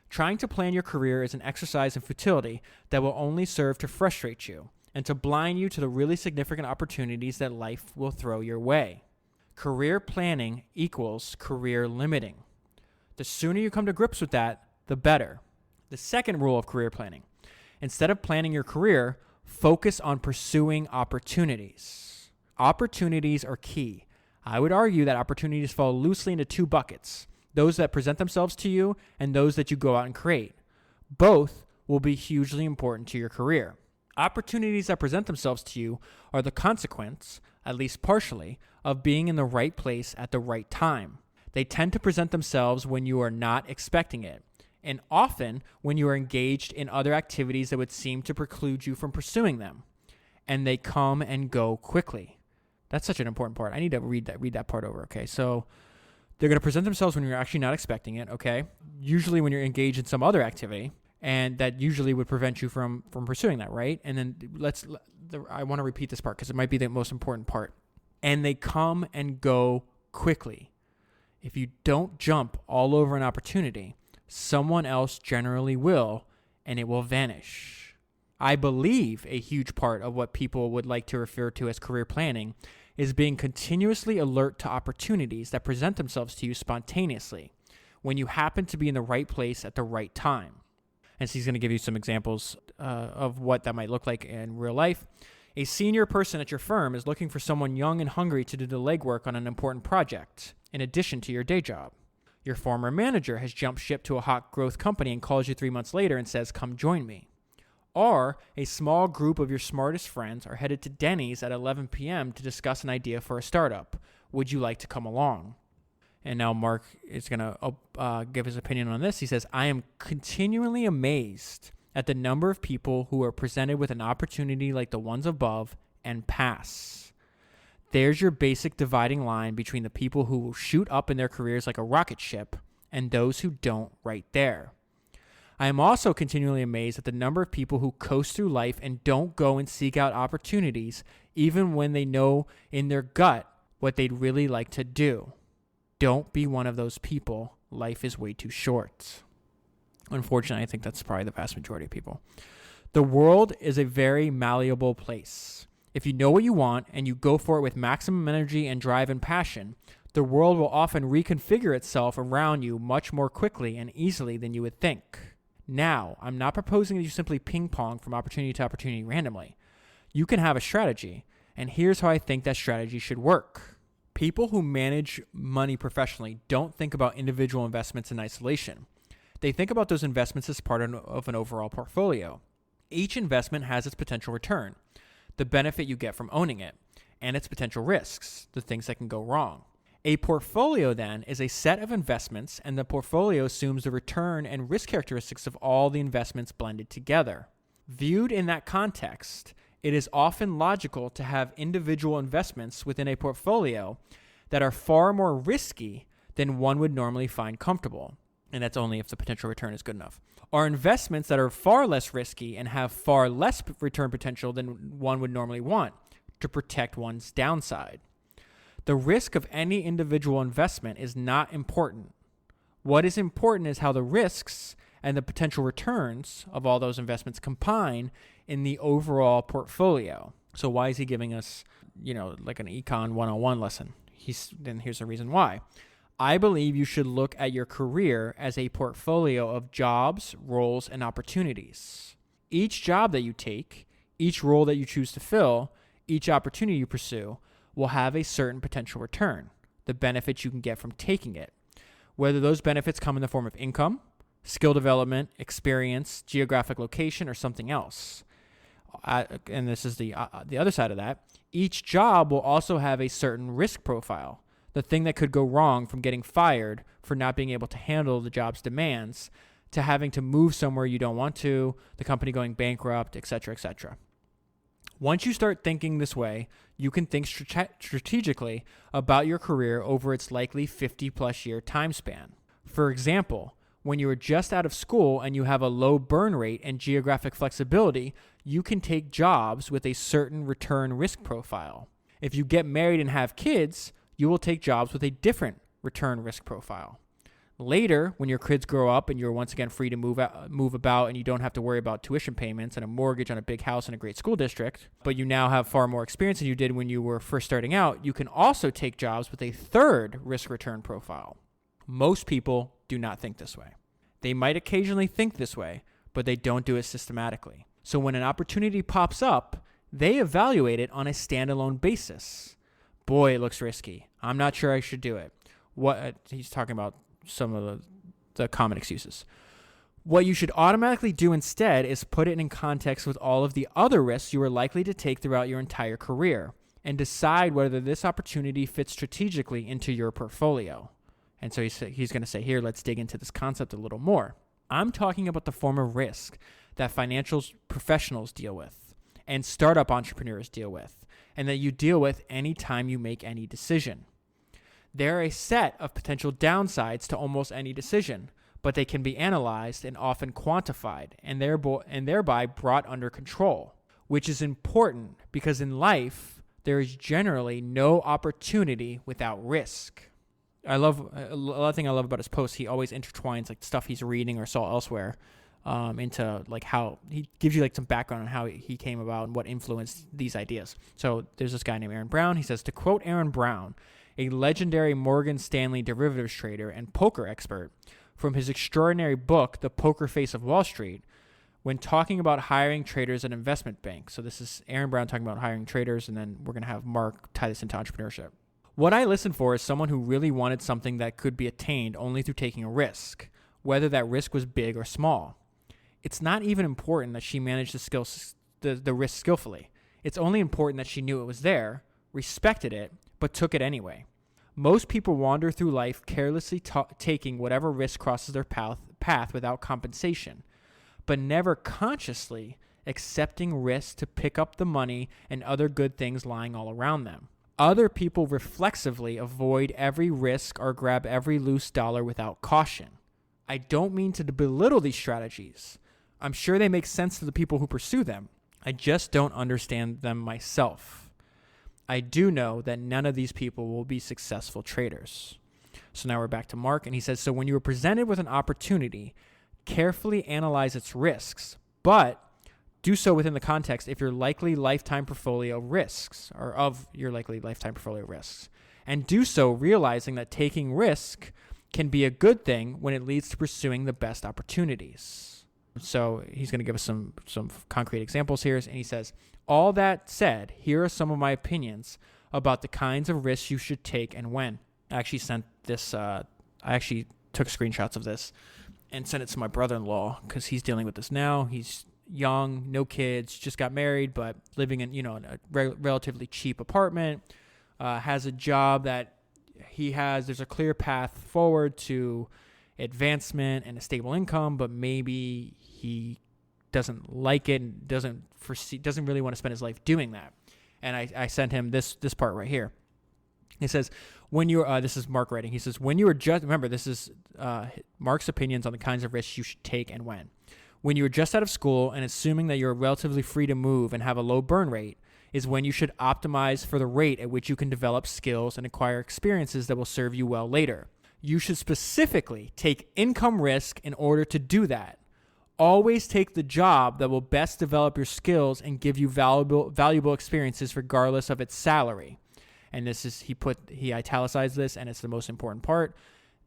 Trying to plan your career is an exercise in futility that will only serve to frustrate you and to blind you to the really significant opportunities that life will throw your way. Career planning equals career limiting. The sooner you come to grips with that, the better. The second rule of career planning: instead of planning your career, focus on pursuing opportunities. Opportunities are key. I would argue that opportunities fall loosely into two buckets: those that present themselves to you and those that you go out and create. Both will be hugely important to your career. Opportunities that present themselves to you are the consequence, at least partially, of being in the right place at the right time. They tend to present themselves when you are not expecting it, and often when you are engaged in other activities that would seem to preclude you from pursuing them. And they come and go quickly. That's such an important part. I need to read that part over, okay? So they're going to present themselves when you're actually not expecting it, okay? Usually when you're engaged in some other activity, and that usually would prevent you from pursuing that, right? And then I want to repeat this part because it might be the most important part. And they come and go quickly. If you don't jump all over an opportunity, someone else generally will, and it will vanish. I believe a huge part of what people would like to refer to as career planning is being continuously alert to opportunities that present themselves to you spontaneously when you happen to be in the right place at the right time. And so he's going to give you some examples of what that might look like in real life. A senior person at your firm is looking for someone young and hungry to do the legwork on an important project, in addition to your day job. Your former manager has jumped ship to a hot growth company and calls you 3 months later and says, come join me. Or a small group of your smartest friends are headed to Denny's at 11 p.m. to discuss an idea for a startup. Would you like to come along? And now Mark is going to give his opinion on this. He says, I am continually amazed at the number of people who are presented with an opportunity like the ones above and pass. There's your basic dividing line between the people who will shoot up in their careers like a rocket ship and those who don't right there. I am also continually amazed at the number of people who coast through life and don't go and seek out opportunities, even when they know in their gut what they'd really like to do. Don't be one of those people. Life is way too short. Unfortunately, I think that's probably the vast majority of people. The world is a very malleable place. If you know what you want and you go for it with maximum energy and drive and passion, the world will often reconfigure itself around you much more quickly and easily than you would think. Now, I'm not proposing that you simply ping pong from opportunity to opportunity randomly. You can have a strategy, and here's how I think that strategy should work. People who manage money professionally don't think about individual investments in isolation. They think about those investments as part of an overall portfolio. Each investment has its potential return, the benefit you get from owning it, and its potential risks, the things that can go wrong. A portfolio, then, is a set of investments, and the portfolio assumes the return and risk characteristics of all the investments blended together. Viewed in that context, it is often logical to have individual investments within a portfolio that are far more risky than one would normally find comfortable, and that's only if the potential return is good enough, or investments that are far less risky and have far less return potential than one would normally want to protect one's downside. The risk of any individual investment is not important. What is important is how the risks and the potential returns of all those investments combine in the overall portfolio. So why is he giving us, like an Econ 101 lesson? Then here's the reason why. I believe you should look at your career as a portfolio of jobs, roles, and opportunities. Each job that you take, each role that you choose to fill, each opportunity you pursue will have a certain potential return, the benefits you can get from taking it. Whether those benefits come in the form of income, skill development, experience, geographic location, or something else. And this is the other side of that. Each job will also have a certain risk profile, the thing that could go wrong from getting fired for not being able to handle the job's demands to having to move somewhere you don't want to, the company going bankrupt, etc., etc. Once you start thinking this way, you can think strategically about your career over its likely 50-plus year time span. For example, when you are just out of school and you have a low burn rate and geographic flexibility, you can take jobs with a certain return risk profile. If you get married and have kids, you will take jobs with a different return risk profile. Later, when your kids grow up and you're once again free to move about and you don't have to worry about tuition payments and a mortgage on a big house in a great school district, but you now have far more experience than you did when you were first starting out, you can also take jobs with a third risk-return profile. Most people do not think this way. They might occasionally think this way, but they don't do it systematically. So when an opportunity pops up, they evaluate it on a standalone basis. Boy, it looks risky. I'm not sure I should do it. He's talking about some of the common excuses. What you should automatically do instead is put it in context with all of the other risks you are likely to take throughout your entire career and decide whether this opportunity fits strategically into your portfolio. And so he's going to say, here, let's dig into this concept a little more. I'm talking about the form of risk that financial professionals deal with and startup entrepreneurs deal with, and that you deal with anytime you make any decision. There are a set of potential downsides to almost any decision, but they can be analyzed and often quantified and thereby brought under control, which is important because in life, there is generally no opportunity without risk. Another thing I love about his posts, he always intertwines like stuff he's reading or saw elsewhere into like how he gives you like some background on how he came about and what influenced these ideas. So there's this guy named Aaron Brown. He says, to quote Aaron Brown, a legendary Morgan Stanley derivatives trader and poker expert, from his extraordinary book, The Poker Face of Wall Street, when talking about hiring traders at investment banks. So this is Aaron Brown talking about hiring traders, and then we're going to have Mark tie this into entrepreneurship. What I listen for is someone who really wanted something that could be attained only through taking a risk, whether that risk was big or small. It's not even important that she managed the risk skillfully. It's only important that she knew it was there, respected it, but took it anyway. Most people wander through life carelessly taking whatever risk crosses their path without compensation, but never consciously accepting risk to pick up the money and other good things lying all around them. Other people reflexively avoid every risk or grab every loose dollar without caution. I don't mean to belittle these strategies. I'm sure they make sense to the people who pursue them. I just don't understand them myself. I do know that none of these people will be successful traders. So now we're back to Mark, and he says, so when you are presented with an opportunity, carefully analyze its risks, but do so within the context of your likely lifetime portfolio risks, and do so realizing that taking risk can be a good thing when it leads to pursuing the best opportunities. So he's going to give us some concrete examples here, and he says, all that said, here are some of my opinions about the kinds of risks you should take and when. I actually sent this, I actually took screenshots of this and sent it to my brother-in-law because he's dealing with this now. He's young, no kids, just got married, but living in, a relatively cheap apartment, has a job that there's a clear path forward to advancement and a stable income, but maybe he doesn't like it and doesn't really want to spend his life doing that. And I sent him this part right here. He says, this is Mark writing. He says, remember, this is Mark's opinions on the kinds of risks you should take and when. When you are just out of school and assuming that you're relatively free to move and have a low burn rate is when you should optimize for the rate at which you can develop skills and acquire experiences that will serve you well later. You should specifically take income risk in order to do that. Always take the job that will best develop your skills and give you valuable experiences regardless of its salary. And this is, he italicized this, and it's the most important part.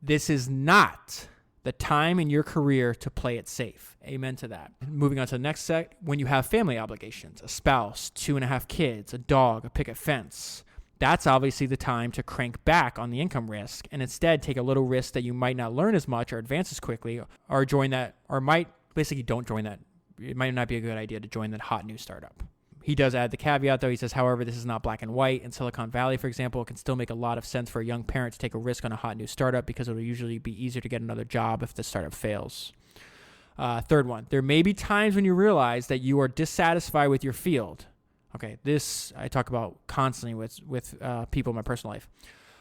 This is not the time in your career to play it safe. Amen to that. Moving on to the next set, when you have family obligations, a spouse, 2.5 kids, a dog, a picket fence, that's obviously the time to crank back on the income risk and instead take a little risk that you might not learn as much or advance as quickly, or don't join that. It might not be a good idea to join that hot new startup. He does add the caveat, though. He says, however, this is not black and white. In Silicon Valley, for example, it can still make a lot of sense for a young parent to take a risk on a hot new startup because it will usually be easier to get another job if the startup fails. Third one, there may be times when you realize that you are dissatisfied with your field. Okay, this I talk about constantly with people in my personal life.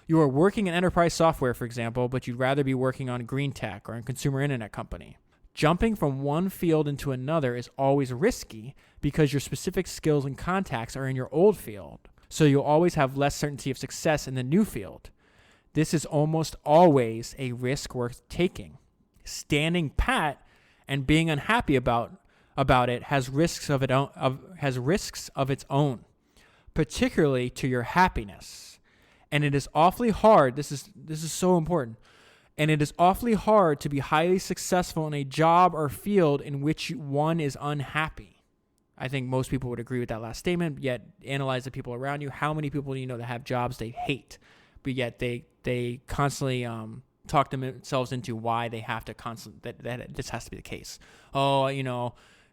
You are working in enterprise software, for example, but you'd rather be working on green tech or a consumer internet company. Jumping from one field into another is always risky because your specific skills and contacts are in your old field. So you'll always have less certainty of success in the new field. This is almost always a risk worth taking. Standing pat and being unhappy about it has risks of its own, particularly to your happiness. And it is awfully hard. This is so important. And it is awfully hard to be highly successful in a job or field in which one is unhappy. I think most people would agree with that last statement, yet analyze the people around you. How many people do you know that have jobs they hate, but yet they constantly talk themselves into why they have to that this has to be the case. Oh,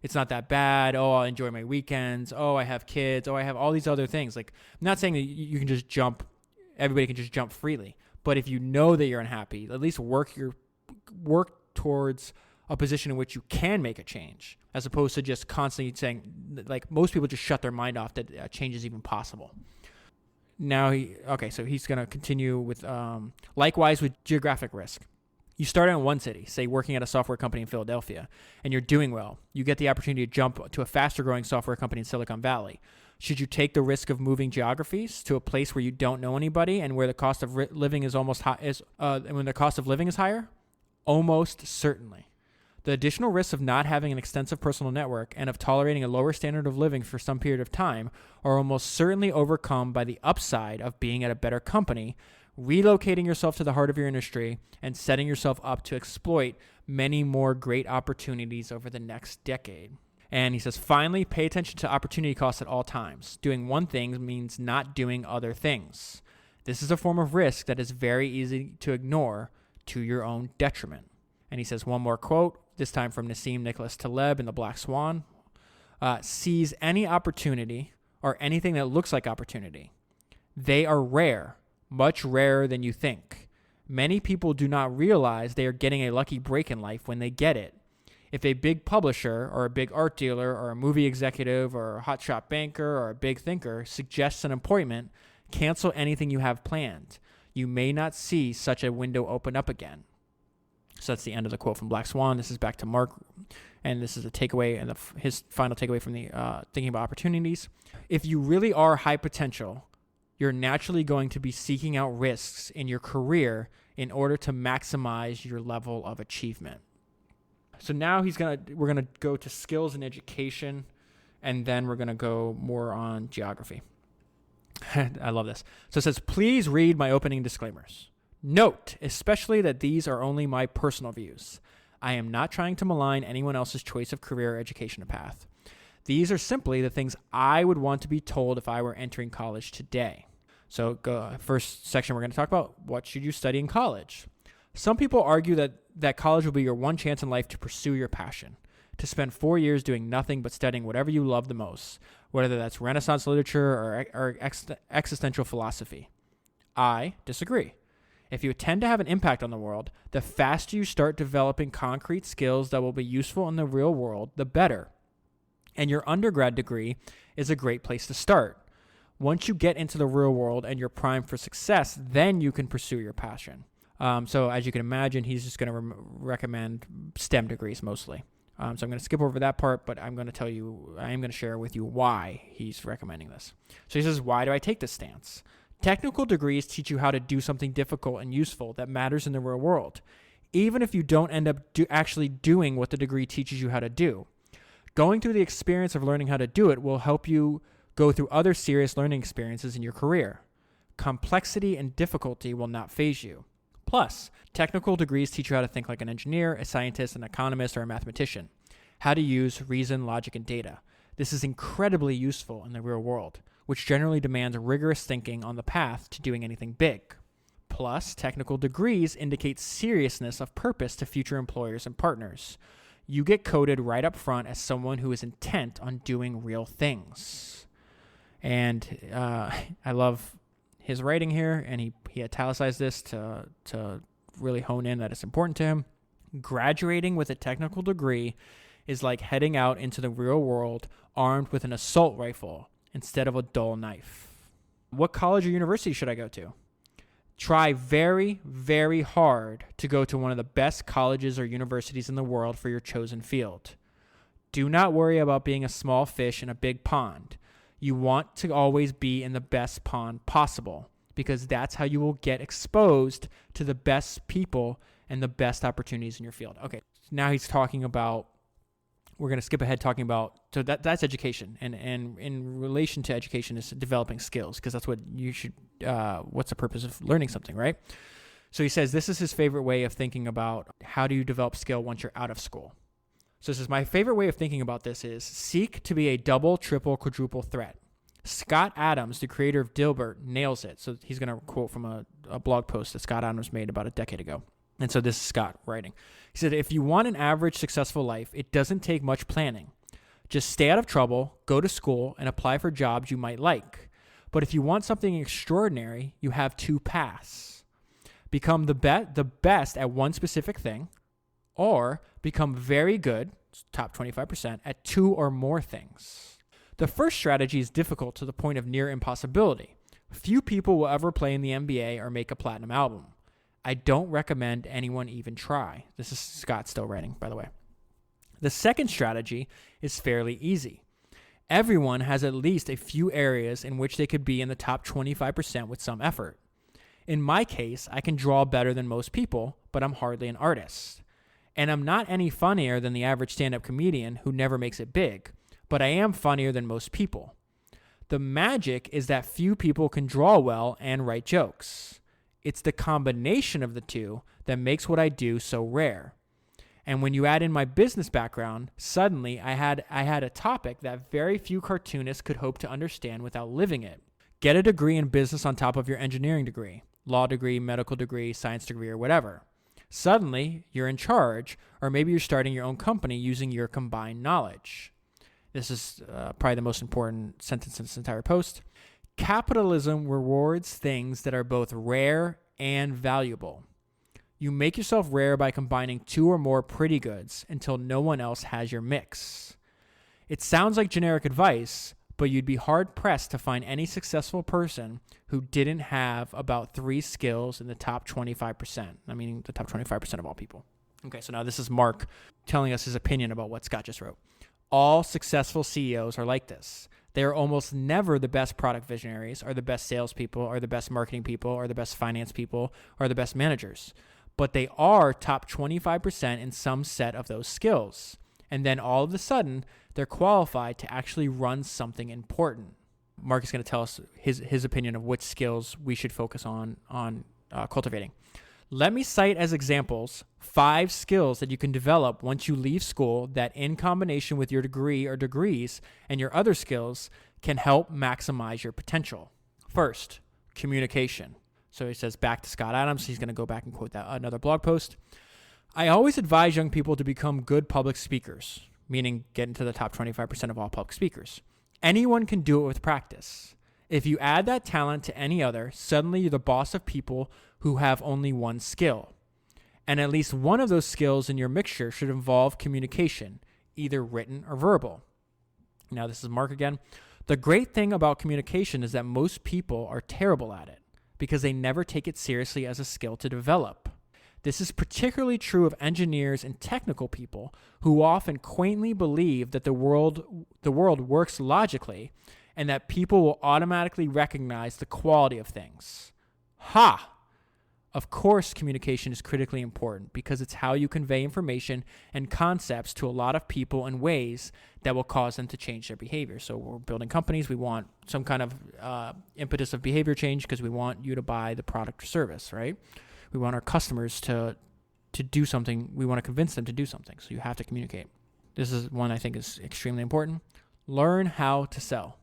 it's not that bad. Oh, I'll enjoy my weekends. Oh, I have kids. Oh, I have all these other things. Like, I'm not saying that you can just jump, everybody can just jump freely. But if you know that you're unhappy, at least work towards a position in which you can make a change, as opposed to just constantly saying, like most people just shut their mind off that change is even possible. Now, so he's going to continue with, likewise with geographic risk. You start out in one city, say working at a software company in Philadelphia, and you're doing well. You get the opportunity to jump to a faster growing software company in Silicon Valley. Should you take the risk of moving geographies to a place where you don't know anybody and where the cost of living is when the cost of living is higher? Almost certainly. The additional risks of not having an extensive personal network and of tolerating a lower standard of living for some period of time are almost certainly overcome by the upside of being at a better company, relocating yourself to the heart of your industry, and setting yourself up to exploit many more great opportunities over the next decade. And he says, finally, pay attention to opportunity costs at all times. Doing one thing means not doing other things. This is a form of risk that is very easy to ignore to your own detriment. And he says one more quote, this time from Nassim Nicholas Taleb in The Black Swan. Seize any opportunity or anything that looks like opportunity. They are rare, much rarer than you think. Many people do not realize they are getting a lucky break in life when they get it. If a big publisher or a big art dealer or a movie executive or a hotshot banker or a big thinker suggests an appointment, cancel anything you have planned. You may not see such a window open up again. So that's the end of the quote from Black Swan. This is back to Mark, and this is a takeaway and his final takeaway from the thinking about opportunities. If you really are high potential, you're naturally going to be seeking out risks in your career in order to maximize your level of achievement. So now we're gonna go to skills and education, and then we're gonna go more on geography. I love this. So it says, please read my opening disclaimers. Note, especially that these are only my personal views. I am not trying to malign anyone else's choice of career or education path. These are simply the things I would want to be told if I were entering college today. So first section, we're going to talk about what should you study in college. Some people argue that college will be your one chance in life to pursue your passion, to spend 4 years doing nothing but studying whatever you love the most, whether that's Renaissance literature or existential philosophy. I disagree. If you intend to have an impact on the world, the faster you start developing concrete skills that will be useful in the real world, the better. And your undergrad degree is a great place to start. Once you get into the real world and you're primed for success, then you can pursue your passion. So as you can imagine, he's just going to recommend STEM degrees mostly. So I'm going to skip over that part, but I am going to share with you why he's recommending this. So he says, why do I take this stance? Technical degrees teach you how to do something difficult and useful that matters in the real world, even if you don't end up actually doing what the degree teaches you how to do. Going through the experience of learning how to do it will help you go through other serious learning experiences in your career. Complexity and difficulty will not faze you. Plus, technical degrees teach you how to think like an engineer, a scientist, an economist, or a mathematician, how to use reason, logic, and data. This is incredibly useful in the real world, which generally demands rigorous thinking on the path to doing anything big. Plus, technical degrees indicate seriousness of purpose to future employers and partners. You get coded right up front as someone who is intent on doing real things. And I love his writing here, and he italicized this to really hone in that it's important to him. Graduating with a technical degree is like heading out into the real world armed with an assault rifle instead of a dull knife. What college or university should I go to? Try very, very hard to go to one of the best colleges or universities in the world for your chosen field. Do not worry about being a small fish in a big pond. You want to always be in the best pond possible, because that's how you will get exposed to the best people and the best opportunities in your field. Okay, now he's talking about, we're going to skip ahead talking about, so that's education. And in relation to education is developing skills, because that's what you should, what's the purpose of learning something, right? So he says this is his favorite way of thinking about how do you develop skill once you're out of school. So this is my favorite way of thinking about this is seek to be a double, triple, quadruple threat. Scott Adams, the creator of Dilbert, nails it. So he's going to quote from a blog post that Scott Adams made about a decade ago. And so this is Scott writing. He said, if you want an average successful life, it doesn't take much planning. Just stay out of trouble, go to school, and apply for jobs you might like. But if you want something extraordinary, you have two paths. Become the best at one specific thing, or become very good, top 25%, at two or more things. The first strategy is difficult to the point of near impossibility. Few people will ever play in the NBA or make a platinum album. I don't recommend anyone even try. This is Scott still writing, by the way. The second strategy is fairly easy. Everyone has at least a few areas in which they could be in the top 25% with some effort. In my case, I can draw better than most people, but I'm hardly an artist. And I'm not any funnier than the average stand-up comedian who never makes it big, but I am funnier than most people. The magic is that few people can draw well and write jokes. It's the combination of the two that makes what I do so rare. And when you add in my business background, suddenly I had a topic that very few cartoonists could hope to understand without living it. Get a degree in business on top of your engineering degree, law degree, medical degree, science degree, or whatever. Suddenly, you're in charge, or maybe you're starting your own company using your combined knowledge. This is probably the most important sentence in this entire post. Capitalism rewards things that are both rare and valuable. You make yourself rare by combining two or more pretty goods until no one else has your mix. It sounds like generic advice, but you'd be hard-pressed to find any successful person who didn't have about 3 skills in the top 25%. I mean, the top 25% of all people. Okay, so now this is Mark telling us his opinion about what Scott just wrote. All successful CEOs are like this. They are almost never the best product visionaries, or the best salespeople, or the best marketing people, or the best finance people, or the best managers. But they are top 25% in some set of those skills. And then all of a sudden, they're qualified to actually run something important. Mark is going to tell us his opinion of which skills we should focus on cultivating. Let me cite as examples 5 skills that you can develop once you leave school that, in combination with your degree or degrees and your other skills, can help maximize your potential. First, communication. So he says, back to Scott Adams. He's going to go back and quote that another blog post. I always advise young people to become good public speakers, meaning get into the top 25% of all public speakers. Anyone can do it with practice. If you add that talent to any other, suddenly you're the boss of people who have only one skill. And at least one of those skills in your mixture should involve communication, either written or verbal. Now, this is Mark again. The great thing about communication is that most people are terrible at it because they never take it seriously as a skill to develop. This is particularly true of engineers and technical people who often quaintly believe that the world works logically and that people will automatically recognize the quality of things. Ha! Of course, communication is critically important because it's how you convey information and concepts to a lot of people in ways that will cause them to change their behavior. So we're building companies. We want some kind of impetus of behavior change because we want you to buy the product or service, right? We want our customers to do something. We want to convince them to do something. So you have to communicate. This is one I think is extremely important. Learn how to sell.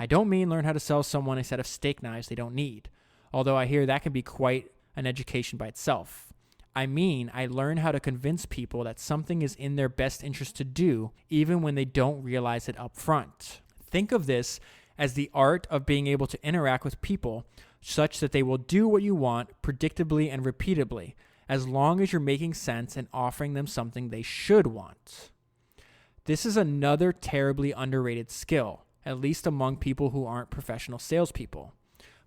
I don't mean learn how to sell someone a set of steak knives they don't need, although I hear that can be quite an education by itself. I mean, I learn how to convince people that something is in their best interest to do, even when they don't realize it up front. Think of this as the art of being able to interact with people such that they will do what you want predictably and repeatably, as long as you're making sense and offering them something they should want. This is another terribly underrated skill, at least among people who aren't professional salespeople.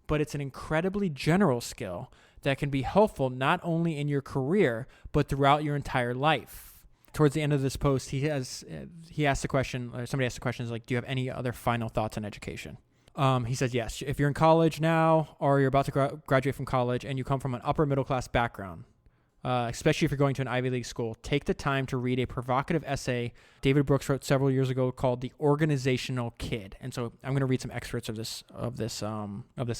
But it's an incredibly general skill that can be helpful not only in your career, but throughout your entire life. Towards the end of this post, he asked the question, or somebody asked the question, like, do you have any other final thoughts on education? He says, yes. If you're in college now, or you're about to graduate from college, and you come from an upper middle class background, especially if you're going to an Ivy League school, take the time to read a provocative essay David Brooks wrote several years ago called "The Organizational Kid." And so I'm going to read some excerpts of this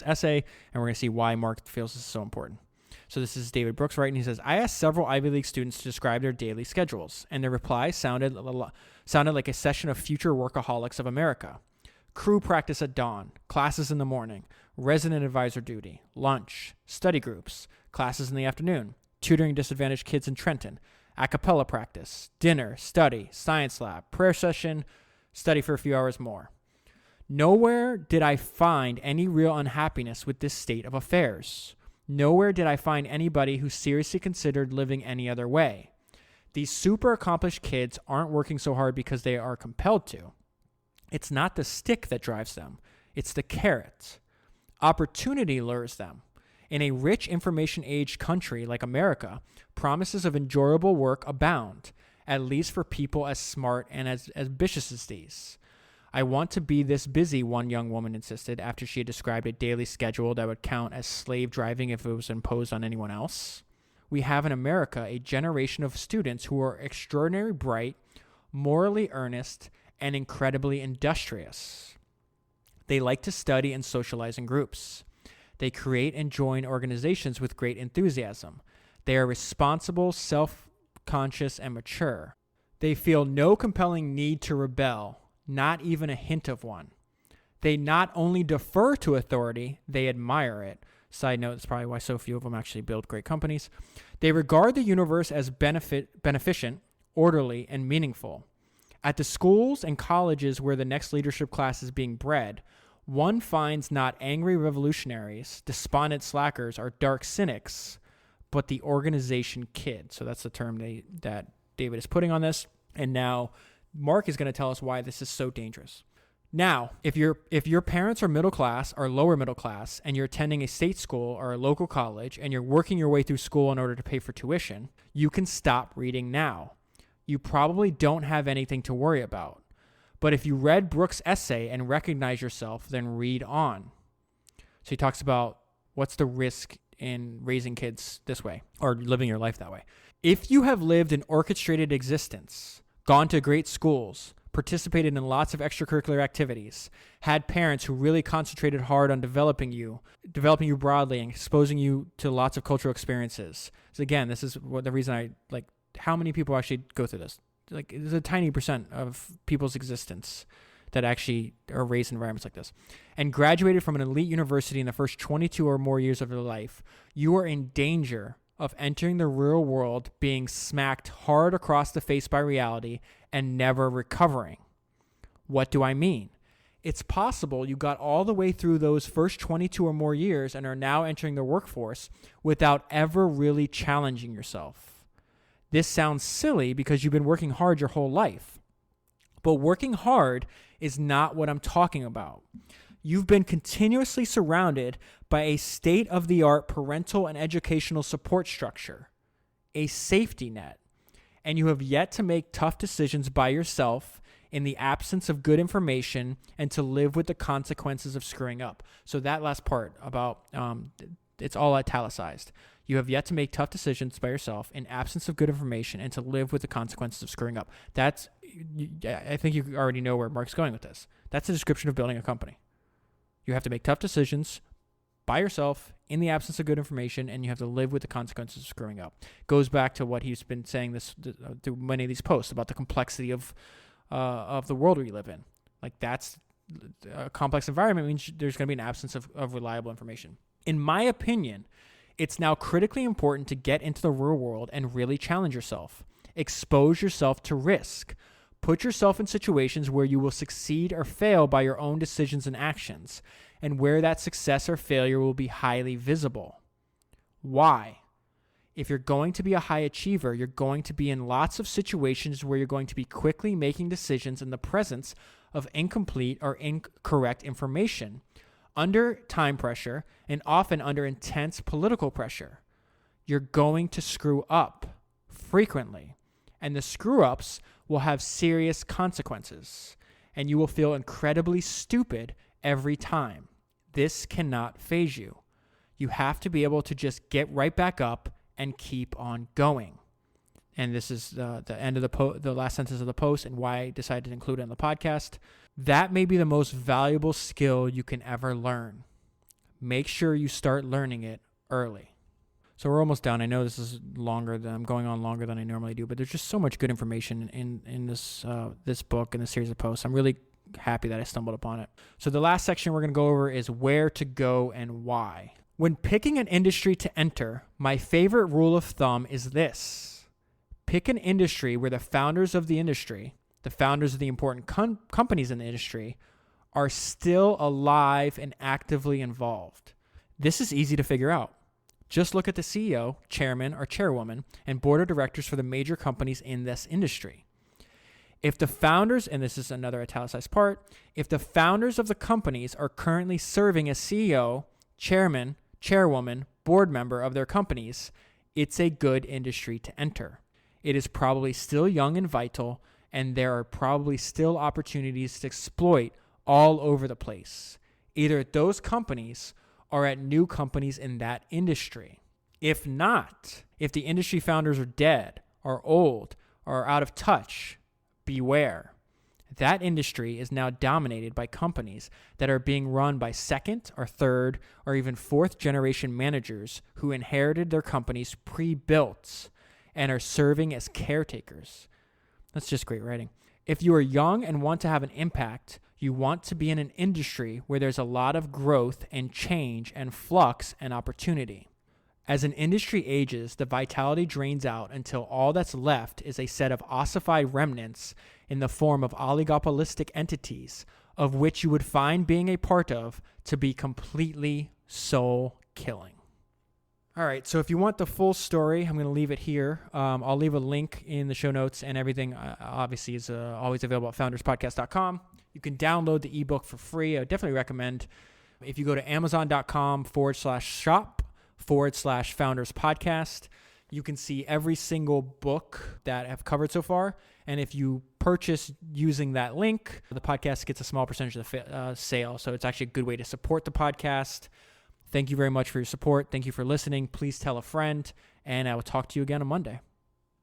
essay, and we're going to see why Mark feels this is so important. So this is David Brooks writing. He says, I asked several Ivy League students to describe their daily schedules, and their replies sounded like a session of future workaholics of America. Crew practice at dawn, classes in the morning, resident advisor duty, lunch, study groups, classes in the afternoon, tutoring disadvantaged kids in Trenton, a cappella practice, dinner, study, science lab, prayer session, study for a few hours more. Nowhere did I find any real unhappiness with this state of affairs. Nowhere did I find anybody who seriously considered living any other way. These super accomplished kids aren't working so hard because they are compelled to. It's not the stick that drives them. It's the carrot. Opportunity lures them. In a rich information-age country like America, promises of enjoyable work abound, at least for people as smart and as ambitious as these. I want to be this busy, one young woman insisted after she had described a daily schedule that would count as slave driving if it was imposed on anyone else. We have in America a generation of students who are extraordinarily bright, morally earnest, and incredibly industrious. They like to study and socialize in groups. They create and join organizations with great enthusiasm. They are responsible, self-conscious, and mature. They feel no compelling need to rebel, not even a hint of one. They not only defer to authority, they admire it. Side note, that's probably why so few of them actually build great companies. They regard the universe as beneficent, orderly, and meaningful. At the schools and colleges where the next leadership class is being bred, one finds not angry revolutionaries, despondent slackers, or dark cynics, but the organization kid. So that's the term that David is putting on this. And now Mark is going to tell us why this is so dangerous. Now, if your parents are middle class or lower middle class and you're attending a state school or a local college and you're working your way through school in order to pay for tuition, you can stop reading now. You probably don't have anything to worry about. But if you read Brooks' essay and recognize yourself, then read on. So he talks about what's the risk in raising kids this way or living your life that way. If you have lived an orchestrated existence, gone to great schools, participated in lots of extracurricular activities, had parents who really concentrated hard on developing you broadly and exposing you to lots of cultural experiences. So again, this is the reason I like how many people actually go through this. Like it's a tiny percent of people's existence that actually are raised in environments like this. And graduated from an elite university in the first 22 or more years of your life, you are in danger of entering the real world, being smacked hard across the face by reality and never recovering. What do I mean? It's possible you got all the way through those first 22 or more years and are now entering the workforce without ever really challenging yourself. This sounds silly because you've been working hard your whole life. But working hard is not what I'm talking about. You've been continuously surrounded by a state-of-the-art parental and educational support structure, a safety net, and you have yet to make tough decisions by yourself in the absence of good information and to live with the consequences of screwing up. So that last part about, it's all italicized. You have yet to make tough decisions by yourself in absence of good information and to live with the consequences of screwing up. I think you already know where Mark's going with this. That's a description of building a company. You have to make tough decisions by yourself in the absence of good information, and you have to live with the consequences of screwing up. Goes back to what he's been saying through many of these posts about the complexity of the world we live in. Like that's a complex environment means there's going to be an absence of reliable information. In my opinion, it's now critically important to get into the real world and really challenge yourself. Expose yourself to risk. Put yourself in situations where you will succeed or fail by your own decisions and actions, and where that success or failure will be highly visible. Why? If you're going to be a high achiever, you're going to be in lots of situations where you're going to be quickly making decisions in the presence of incomplete or incorrect information, under time pressure, and often under intense political pressure. You're going to screw up frequently, and the screw-ups will have serious consequences, and you will feel incredibly stupid every time. This cannot faze you. You have to be able to just get right back up and keep on going. And this is the end of the last sentence of the post and why I decided to include it in the podcast. That may be the most valuable skill you can ever learn. Make sure you start learning it early. So we're almost done. I know this is I'm going on longer than I normally do, but there's just so much good information in this book and this series of posts. I'm really happy that I stumbled upon it. So the last section we're going to go over is where to go and why. When picking an industry to enter, my favorite rule of thumb is this. Pick an industry where the founders of the industry, the founders of the important companies in the industry, are still alive and actively involved. This is easy to figure out. Just look at the CEO, chairman, or chairwoman, and board of directors for the major companies in this industry. If the founders, and this is another italicized part, if the founders of the companies are currently serving as CEO, chairman, chairwoman, board member of their companies, it's a good industry to enter. It is probably still young and vital, and there are probably still opportunities to exploit all over the place, either at those companies or at new companies in that industry. If not, if the industry founders are dead, are old, or out of touch, beware. That industry is now dominated by companies that are being run by second or third or even fourth generation managers who inherited their companies pre-built and are serving as caretakers. That's just great writing. If you are young and want to have an impact, you want to be in an industry where there's a lot of growth and change and flux and opportunity. As an industry ages, the vitality drains out until all that's left is a set of ossified remnants in the form of oligopolistic entities, of which you would find being a part of to be completely soul-killing. All right, so if you want the full story, I'm going to leave it here. I'll leave a link in the show notes, and everything obviously is always available at founderspodcast.com. You can download the ebook for free. I would definitely recommend if you go to amazon.com/shop/founders podcast, you can see every single book that I've covered so far. And if you purchase using that link, the podcast gets a small percentage of the sale. So it's actually a good way to support the podcast. Thank you very much for your support. Thank you for listening. Please tell a friend, and I will talk to you again on Monday.